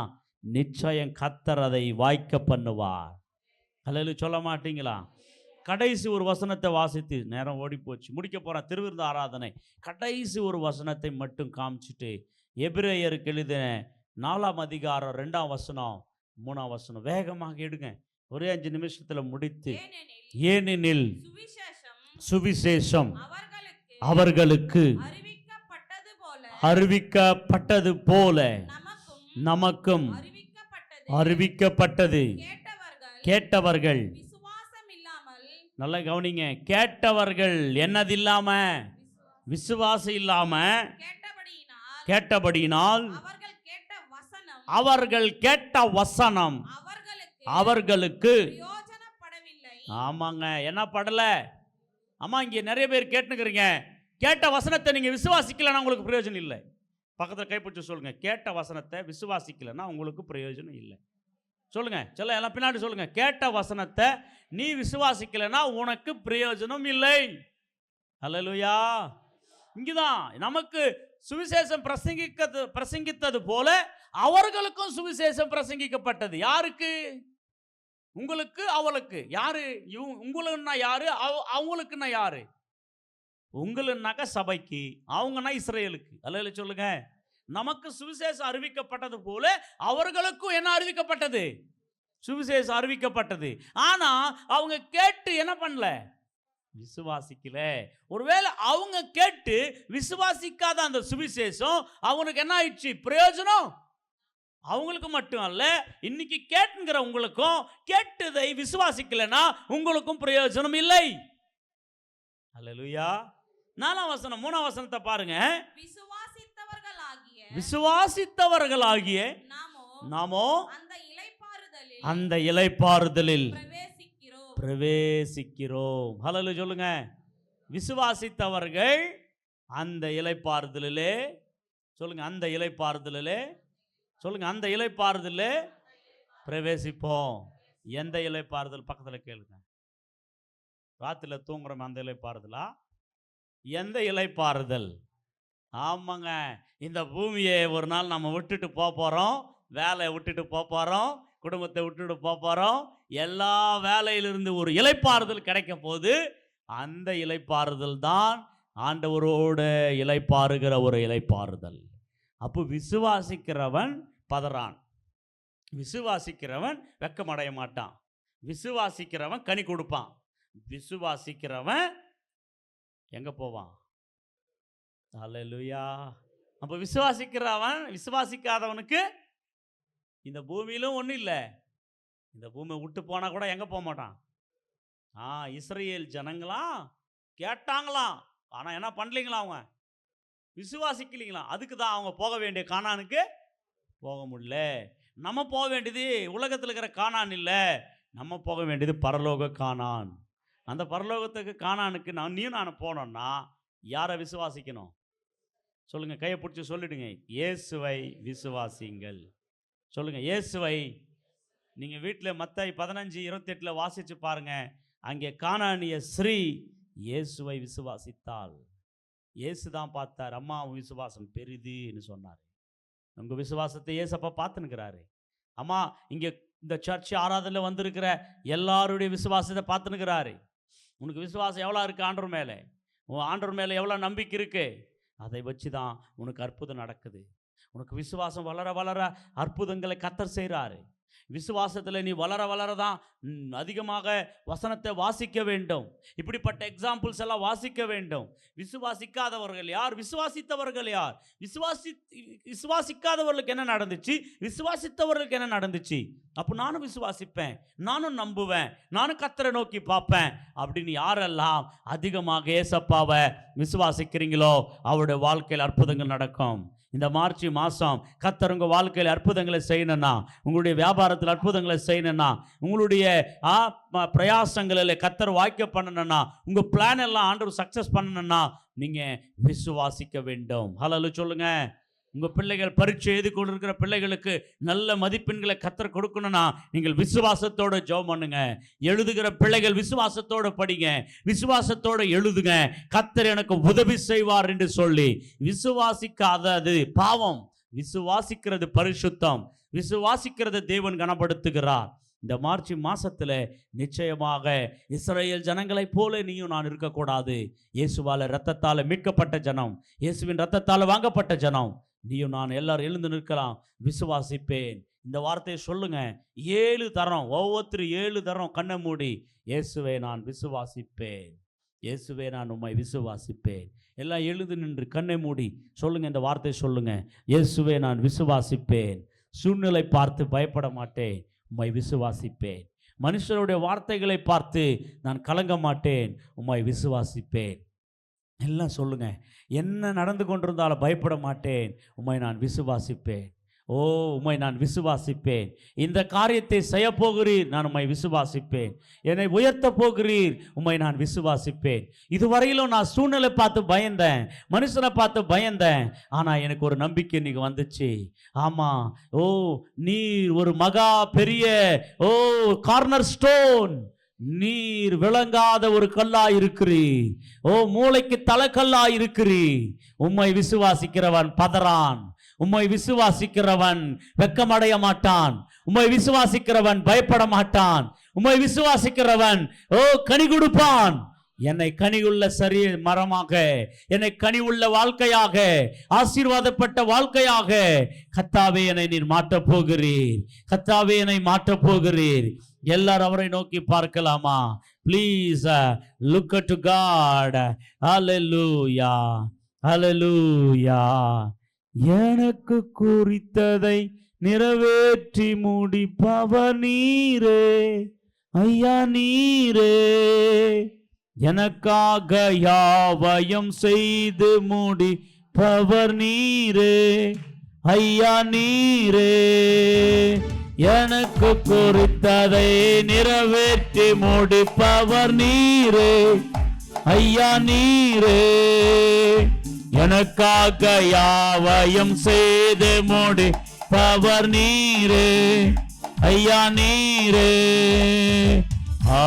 நிச்சயம் கர்த்தர் அதை வாய்க்க பண்ணுவார். அல்லேலூயா சொல்ல மாட்டீங்களா? கடைசி ஒரு வசனத்தை வாசித்து, நேரம் ஓடி போச்சு, முடிக்க போகிறேன் திருவிருந்த ஆராதனை. கடைசி ஒரு வசனத்தை மட்டும் காமிச்சிட்டு, எபிரேயருக்கு எழுதின 4ஆம் அதிகாரம் 2ஆம் வசனம் 3ஆம் வசனம் வேகமாக எடுங்க, ஒரே 5 நிமிஷத்தில் முடித்து. ஏனெனில் சுவிசேஷம் அவர்களுக்கு அறிவிக்கப்பட்டது போல நமக்கும் அறிவிக்கப்பட்டது. கேட்டவர்கள் நல்லா கவனிங்க. கேட்டவர்கள் என்னது இல்லாம, விசுவாசம் இல்லாம கேட்டபடியினால் அவர்கள் கேட்ட வசனம் அவர்களுக்கு ஆமாங்க என்ன படல. ஆமா, இங்க நிறைய பேர் கேட்டுக்கிறீங்க, கேட்ட வசனத்தை நீங்க விசுவாசிக்கலன்னா உங்களுக்கு பிரயோஜனம் இல்லை. பக்கத்தில் கைப்பிடிச்சு சொல்லுங்க, கேட்ட வசனத்தை விசுவாசிக்கலன்னா உங்களுக்கு பிரயோஜனம் இல்லை. சொல்லுங்க, சொல்ல எல்லாம் பின்னாடி சொல்லுங்க, கேட்ட வசனத்தை நீ விசுவாசிக்கலன்னா உனக்கு பிரயோஜனம் இல்லை. அல்லேலூயா. இங்குதான் நமக்கு சுவிசேஷம் பிரசங்கித்தது போல அவர்களுக்கும் சுவிசேஷம் பிரசங்கிக்கப்பட்டது. யாருக்கு? உங்களுக்கு அவளுக்கு. யாரு? உங்களுன்னா யாரு, அவங்களுக்குன்னா யாரு? உங்களுன்னாக்க சபைக்கு, அவங்கன்னா இஸ்ரேலுக்கு. அல்லேலூயா சொல்லுங்க. நமக்கு சுவிசேஷம் அறிவிக்கப்பட்டது போல அவர்களுக்கும் என்ன அறிவிக்கப்பட்டது? சுவிசேஷம் அறிவிக்கப்பட்டது. ஆனா அவங்க கேட்டு என்ன பண்ணல? விசுவாசிக்கல. ஒருவேளை அவங்க கேட்டு விசுவாசிக்காத அந்த சுவிசேஷம் அவங்களுக்கு என்ன ஆயிடுச்சு? பிரயோஜனம் அவங்களுக்கு மட்டும் அல்ல, இன்னைக்கு கேட்டுங்கிற உங்களுக்கும் கேட்டதை விசுவாசிக்கலனா உங்களுக்கும் பிரயோஜனம் இல்லை. அல்லேலூயா. 4ஆம் வசனம் 3ஆம் வசனத்தை பாருங்க. விசுவாசித்தவர்களாகிய நாமோ அந்த இளைப்பாறுதலில் பிரவேசிக்கிறோம். ஹல்லேலூயா சொல்லுங்க. விசுவாசித்தவர்கள் அந்த இளைப்பாறுதலிலே, சொல்லுங்க அந்த இளைப்பாறுதலிலே, சொல்லுங்க அந்த இளைப்பாறுதலிலே பிரவேசிப்போம். எந்த இளைப்பாறுதல்? பக்கத்தில் கேளுங்க. ராத்திரில தூங்குறோம் அந்த இளைப்பாறுதலா? எந்த இளைப்பாறுதல்? ஆமாங்க, இந்த பூமியை ஒரு நாள் நம்ம விட்டுட்டு போகிறோம், வேலையை விட்டுட்டு போகிறோம், குடும்பத்தை விட்டுட்டு போகிறோம். எல்லா வேலையிலிருந்து ஒரு இளைப்பாறுதல் கிடைக்க போது, அந்த இளைப்பாறுதல் தான் ஆண்டவரோடு இளைப்பாறுகிற ஒரு இளைப்பாறுதல். அப்போ விசுவாசிக்கிறவன் பதறான், விசுவாசிக்கிறவன் வெக்கமடைய மாட்டான், விசுவாசிக்கிறவன் கனி கொடுப்பான், விசுவாசிக்கிறவன் எங்க போவான்? அல்லேலூயா. அப்போ விசுவாசிக்கிறவன் விசுவாசிக்காதவனுக்கு இந்த பூமியிலும் ஒன்றும் இல்லை. இந்த பூமியை விட்டு போனால் கூட எங்கே போக மாட்டான். இஸ்ரேல் ஜனங்களாம் கேட்டாங்களாம், ஆனால் என்ன பண்ணலீங்களாம்? அவங்க விசுவாசிக்கலீங்களாம். அதுக்கு தான் அவங்க போக வேண்டிய கானானுக்கு போக முடியல. நம்ம போக வேண்டியது உலகத்தில் இருக்கிற கானான் இல்லை, நம்ம போக வேண்டியது பரலோக கானான். அந்த பரலோகத்துக்கு கானானுக்கு நீயும் நான் போனோம்னா யாரை விசுவாசிக்கணும்? சொல்லுங்க, கையை பிடிச்சி சொல்லிடுங்க, இயேசுவை விசுவாசிங்கள். சொல்லுங்க, இயேசுவை. நீங்க வீட்டில் மத்தாய் 15:28 வாசிச்சு பாருங்க. அங்கே கானானிய ஸ்ரீ இயேசுவை விசுவாசித்தாள். இயேசு தான் பார்த்தார், அம்மா விசுவாசம் பெரிதுன்னு சொன்னார். உங்க விசுவாசத்தை இயேசப்பா பார்த்துனுக்கிறாரு. அம்மா இங்கே இந்த சர்ச் ஆராதனையில் வந்திருக்கிற எல்லாருடைய விசுவாசத்தை பார்த்துனுக்கிறாரு. உனக்கு விசுவாசம் எவ்வளோ இருக்குது ஆண்டவர் மேலே, உன் ஆண்டவர் மேலே எவ்வளோ நம்பிக்கை இருக்குது, அதை வச்சு தான் உனக்கு அற்புதம் நடக்குது. உனக்கு விசுவாசம் வளர வளர அற்புதங்களை கர்த்தர் செய்கிறாரு. விசுவாசத்தில் நீ வளர வளர தான் அதிகமாக வசனத்தை வாசிக்க வேண்டும். இப்படிப்பட்ட எக்ஸாம்பிள்ஸ் எல்லாம் வாசிக்க வேண்டும். விசுவாசிக்காதவர்கள் யார்? விசுவாசித்தவர்கள் யார்? விசுவாசிக்காதவர்களுக்கு என்ன நடந்துச்சு, விசுவாசித்தவர்களுக்கு என்ன நடந்துச்சு? அப்போ நானும் விசுவாசிப்பேன், நானும் நம்புவேன், நானும் கர்த்தரை நோக்கி பார்ப்பேன் அப்படின்னு யாரெல்லாம் அதிகமாக ஏசப்பாவை விசுவாசிக்கிறீங்களோ அவருடைய வாழ்க்கையில் அற்புதங்கள் நடக்கும். இந்த மார்ச் மாதம் கர்த்தர் உங்கள் வாழ்க்கையில் அற்புதங்களை செய்யணும்னா, உங்களுடைய வியாபாரத்தில் அற்புதங்களை செய்யணும்னா, உங்களுடைய பிரயாசங்களில் கர்த்தர் வாய்க்க பண்ணணும்னா, உங்கள் பிளான் எல்லாம் ஆண்டவர் சக்ஸஸ் பண்ணணும்னா நீங்கள் விசுவாசிக்க வேண்டும். ஹல்லேலூயா சொல்லுங்க. உங்கள் பிள்ளைகள் பரீட்சை எழுதி கொண்டிருக்கிற பிள்ளைகளுக்கு நல்ல மதிப்பெண்களை கர்த்தர் கொடுக்கணும்னா நீங்கள் விசுவாசத்தோடு ஜெபம் பண்ணுங்க. எழுதுகிற பிள்ளைகள் விசுவாசத்தோடு படிங்க, விசுவாசத்தோடு எழுதுங்க. கர்த்தர் எனக்கு உதவி செய்வார் என்று சொல்லி. விசுவாசிக்காதது பாவம், விசுவாசிக்கிறது பரிசுத்தம், விசுவாசிக்கிறது தேவன் கனப்படுத்துகிறார். இந்த மார்ச் மாசத்துல நிச்சயமாக இஸ்ரவேல் ஜனங்களைப் போல நீயும் நான் இருக்கக்கூடாது. இயேசுவால இரத்தத்தால் மீட்கப்பட்ட ஜனம், இயேசுவின் இரத்தத்தால் வாங்கப்பட்ட ஜனம், நீயும் நான் எல்லாரும் எழுந்து நிற்கலாம். விசுவாசிப்பேன். இந்த வார்த்தையை சொல்லுங்க 7 தரம், ஒவ்வொருத்தரும் 7 தரம் கண்ணை மூடி, இயேசுவே நான் விசுவாசிப்பேன், இயேசுவே நான் உம்மை விசுவாசிப்பேன். எல்லாம் எழுந்து நின்று கண்ணை மூடி சொல்லுங்க, இந்த வார்த்தையை சொல்லுங்க, இயேசுவே நான் விசுவாசிப்பேன், சூழ்நிலை பார்த்து பயப்பட மாட்டேன், உம்மை விசுவாசிப்பேன். மனுஷருடைய வார்த்தைகளை பார்த்து நான் கலங்க மாட்டேன், உம்மை விசுவாசிப்பேன். எல்லாம் சொல்லுங்க. என்ன நடந்து கொண்டிருந்தாலும் பயப்பட மாட்டேன், உம்மை நான் விசுவாசிப்பேன். ஓ, உம்மை நான் விசுவாசிப்பேன். இந்த காரியத்தை செய்ய போகிறீர், நான் உம்மை விசுவாசிப்பேன். என்னை உயர்த்த போகிறீர், உம்மை நான் விசுவாசிப்பேன். இதுவரையிலும் நான் சூழ்நிலை பார்த்து பயந்தேன், மனுஷனை பார்த்து பயந்தேன். ஆனால் எனக்கு ஒரு நம்பிக்கை இன்னைக்கு வந்துச்சு. ஆமாம், ஓ நீர் ஒரு மகா பெரிய கார்னர் ஸ்டோன், நீர் விளங்காத ஒரு கல்லா இருக்கிறீர். ஓ, மூளைக்கு தலைக்கல்லா இருக்கிறீர். உம்மை விசுவாசிக்கிறவன் பதறான், உம்மை விசுவாசிக்கிறவன் வெட்கமடைய மாட்டான், உம்மை விசுவாசிக்கிறவன் பயப்பட மாட்டான், உம்மை விசுவாசிக்கிறவன் கனி கொடுப்பான். என்னை கனியுள்ள சரி மரமாக, என்னை கனியுள்ள வாழ்க்கையாக, ஆசீர்வாதப்பட்ட வாழ்க்கையாக கர்த்தாவே என்னை நீர் மாற்றப் போகிறீர், கர்த்தாவே என்னை மாற்றப் போகிறீர். எல்லாரும் அவரை நோக்கி பார்க்கலாமா? Please look to God. Hallelujah, hallelujah. எனக்கு குறித்ததை நிறைவேற்றி முடிப்பவர் நீரே, ஐயா நீரே. எனக்காக யாவையும் செய்து முடிப்பவர் நீரே, ஐயா நீரே. எனக்கு குறித்ததை நிறைவேற்றி முடிப்பவர் நீரே, ஐயா நீரே. எனக்காக யாவையும் செய்து முடிப்பவர் நீரே, ஐயா நீரே.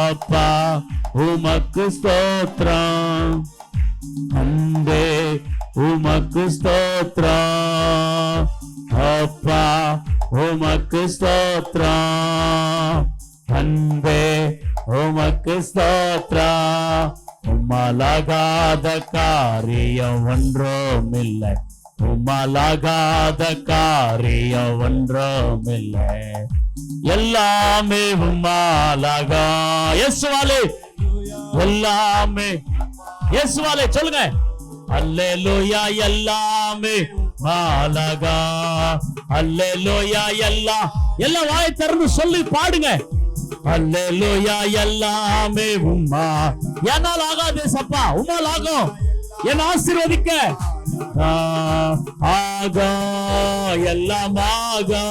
அப்பா உமக்கு ஸ்தோத்திரம், அன்பே உமக்கு ஸ்தோத்திரம். அப்பா உமக்கு ஸ்தோத்திரம், அன்பே உமக்கு ஸ்தோத்திரம். உம்மலாகாத காரியம் ஒன்றும் இல்லை, உம்மலாகாத காரியம் ஒன்றும் இல்லை. எல்லாமே உம்மாலாகா. இயேசுவாலே எல்லாமே, இயேசுவாலே சொல்லுங்க. அல்லேலூயா, எல்லாமே மாலகா. அல்லேலூயா, எல்லாம் வாய் திறந்து சொல்லி பாடுங்க. அல்லேலூயா, எல்லாமே உம்மா. என்னால் ஆகாது சப்பா, உம்மால் ஆகும். என்ன ஆசீர்வதிக்க ஆகா, எல்லாம் ஆகா,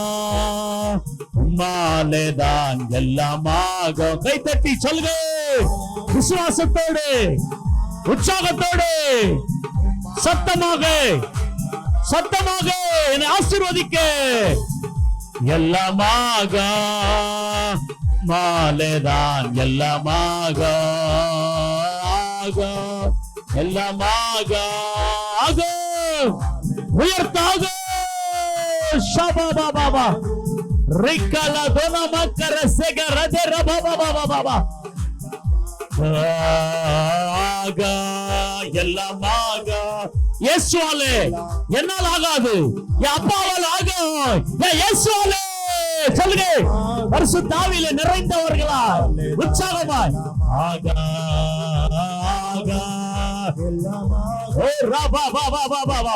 உம்மாலேதான் எல்லாம் ஆகும். கை தட்டி சொல்லுங்க, விசுவாசத்தோடு, உற்சாகத்தோடு, சத்தமாக சத்தமாக என்னை ஆசீர்வதிக்க. எல்லாமாக மாலேதான் எல்லாமாக ஆக, எல்லாமாக ஆக, உயர்த்தாக. ஷபா பாபா ரிக்கல தோன மக்கர செகர தேர பாபா பாபா பாபா ஆக, எல்லாமாக. இயேசுவாலே என்னால் ஆகாது, என் அப்பாவால் ஆகும். இயேசுவாலே சொல்லுங்க, பரிசுத்த ஆவியிலே நிறைந்தவர்களா உற்சாகமாய் ஆகா ஆகா. ஓ ரபா பாபா பாபா பாபா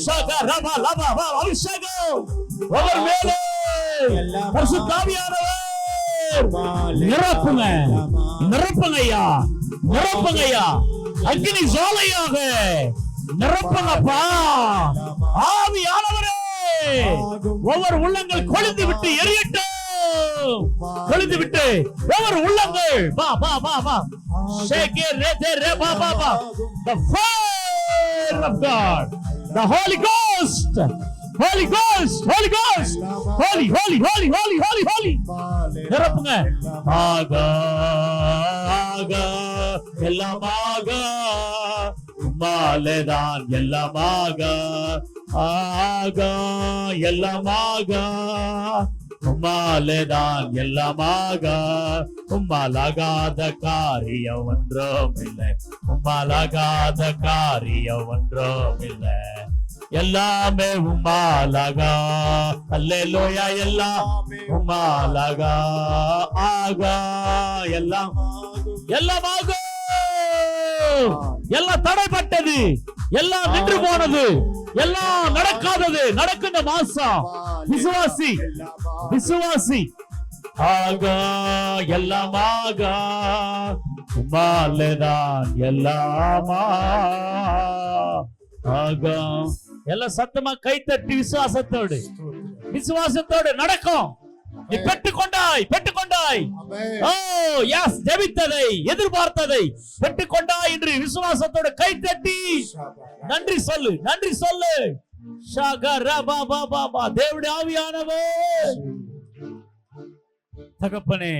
சக ரபா லபா பாபா. அபிஷேகம் அவர் மேலே, பரிசுத்த ஆவியானவர் நிரப்புங்க, நிரப்புங்கய்யா, நிரப்புங்கய்யா. அக்னி ஜுவாலையாக நிரப்புங்கப்பா. ஆவியானவரே, ஒவ்வொரு உள்ளங்கள் கொழுந்து விட்டு எரியட்டும், கொழுந்து விட்டு ஒவ்வொரு உள்ளங்கள். பா பா பா பா ஷேகே ரே ரே பா பா பா. The fire of God, the Holy Ghost, Holy Ghost, Holy Ghost, Holy, Holy, Holy, Holy, Holy, Holy. நிரப்புங்க. ஆகா ஆகா, எல்லாமாக உம்மாலேதான் எல்லாமாக ஆகா, எல்லாமாக உம்மாலேதான் எல்லாமாக. உம்மாலாகாத காரியம் ஒன்றும் இல்லை, உம்மாலாகாத காரியம் ஒன்றும் இல்லை. எல்லாமே உம்மாலாகா. அல்லேலூயா, எல்லாம் உம்மாலாகா ஆகா, எல்லாம் எல்லாமாக. எல்லாம் தடைப்பட்டது, எல்லாம் நின்று போனது, எல்லாம் நடக்காதது நடக்கின்ற மாசம். விசுவாசி, விசுவாசி, ஆகா எல்லாமாக உம்மாலதான் எல்லாமா ஆகா. எல்லாம் சத்தமா கைத்தட்டி விசுவாசத்தோடு நடக்கும். நீ பெற்றுக்கொண்டாய். ஓ எஸ், ஜெபித்ததை எதிர்பார்த்ததை பெற்றுக்கொண்டாய் என்று விசுவாசத்தோடு கைத்தட்டி நன்றி சொல்லு. தேவனுடைய ஆவியானவர். தகப்பனே,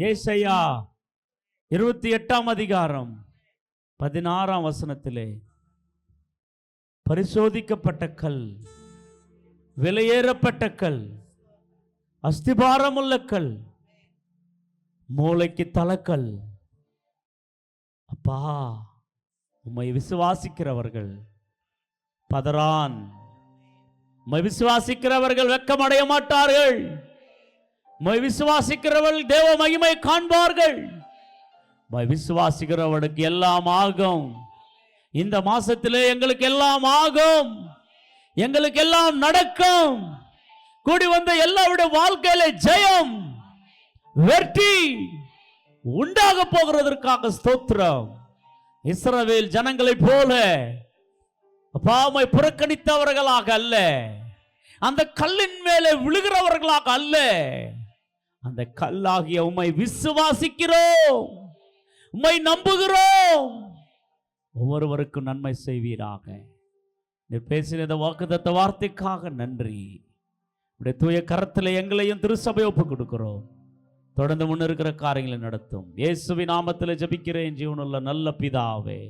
ஏசாயா 28 அதிகாரம் 16 வசனத்திலே பரிசோதிக்கப்பட்ட கல், விலையேறப்பட்ட கல், அஸ்திபாரமுள்ள கல், மூளைக்கு தலக்கல். அப்பா, உம்மை விசுவாசிக்கிறவர்கள் பதறான். உம்மை விசுவாசிக்கிறவர்கள் வெட்கமடைய மாட்டார்கள். உம்மை விசுவாசிக்கிறவர்கள் தேவ மகிமை காண்பார்கள். உம்மை விசுவாசிக்கிறவர்களுக்கு எல்லாம் ஆகும். இந்த மாசத்திலே எங்களுக்கு எல்லாம் ஆகும். எங்களுக்கு எல்லாம் நடக்கும். கூடி வந்த எல்லாருடைய வாழ்க்கையில ஜெயம், வெற்றி உண்டாக போகிறதற்காக ஸ்தோத்திரம். இஸ்ரவேல் ஜனங்களை போல பாவமை புறக்கணித்தவர்களாக அல்ல, அந்த கல்லின் மேலே விழுகிறவர்களாக அல்ல, அந்த கல்லாகிய உம்மை விசுவாசிக்கிறோம், உம்மை நம்புகிறோம். ஒவ்வொருவருக்கும் நன்மை செய்வீராக. நீர் பேசின இந்த வாக்குத்தத்த வார்த்தைக்காக நன்றி. உடைய தூய கரத்தில் எங்களையும் திருசபை ஒப்பு கொடுக்கிறோம். தொடர்ந்து முன்னிருக்கிற காரியங்களை நடத்தும். இயேசுவின் நாமத்தில் ஜெபிக்கிறேன் ஜீவனுள்ள நல்ல பிதாவே,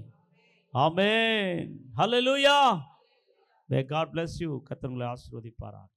ஆமென். ஹல்லேலூயா. May God bless you. கர்த்தர் உங்களை ஆசீர்வதிப்பாராக.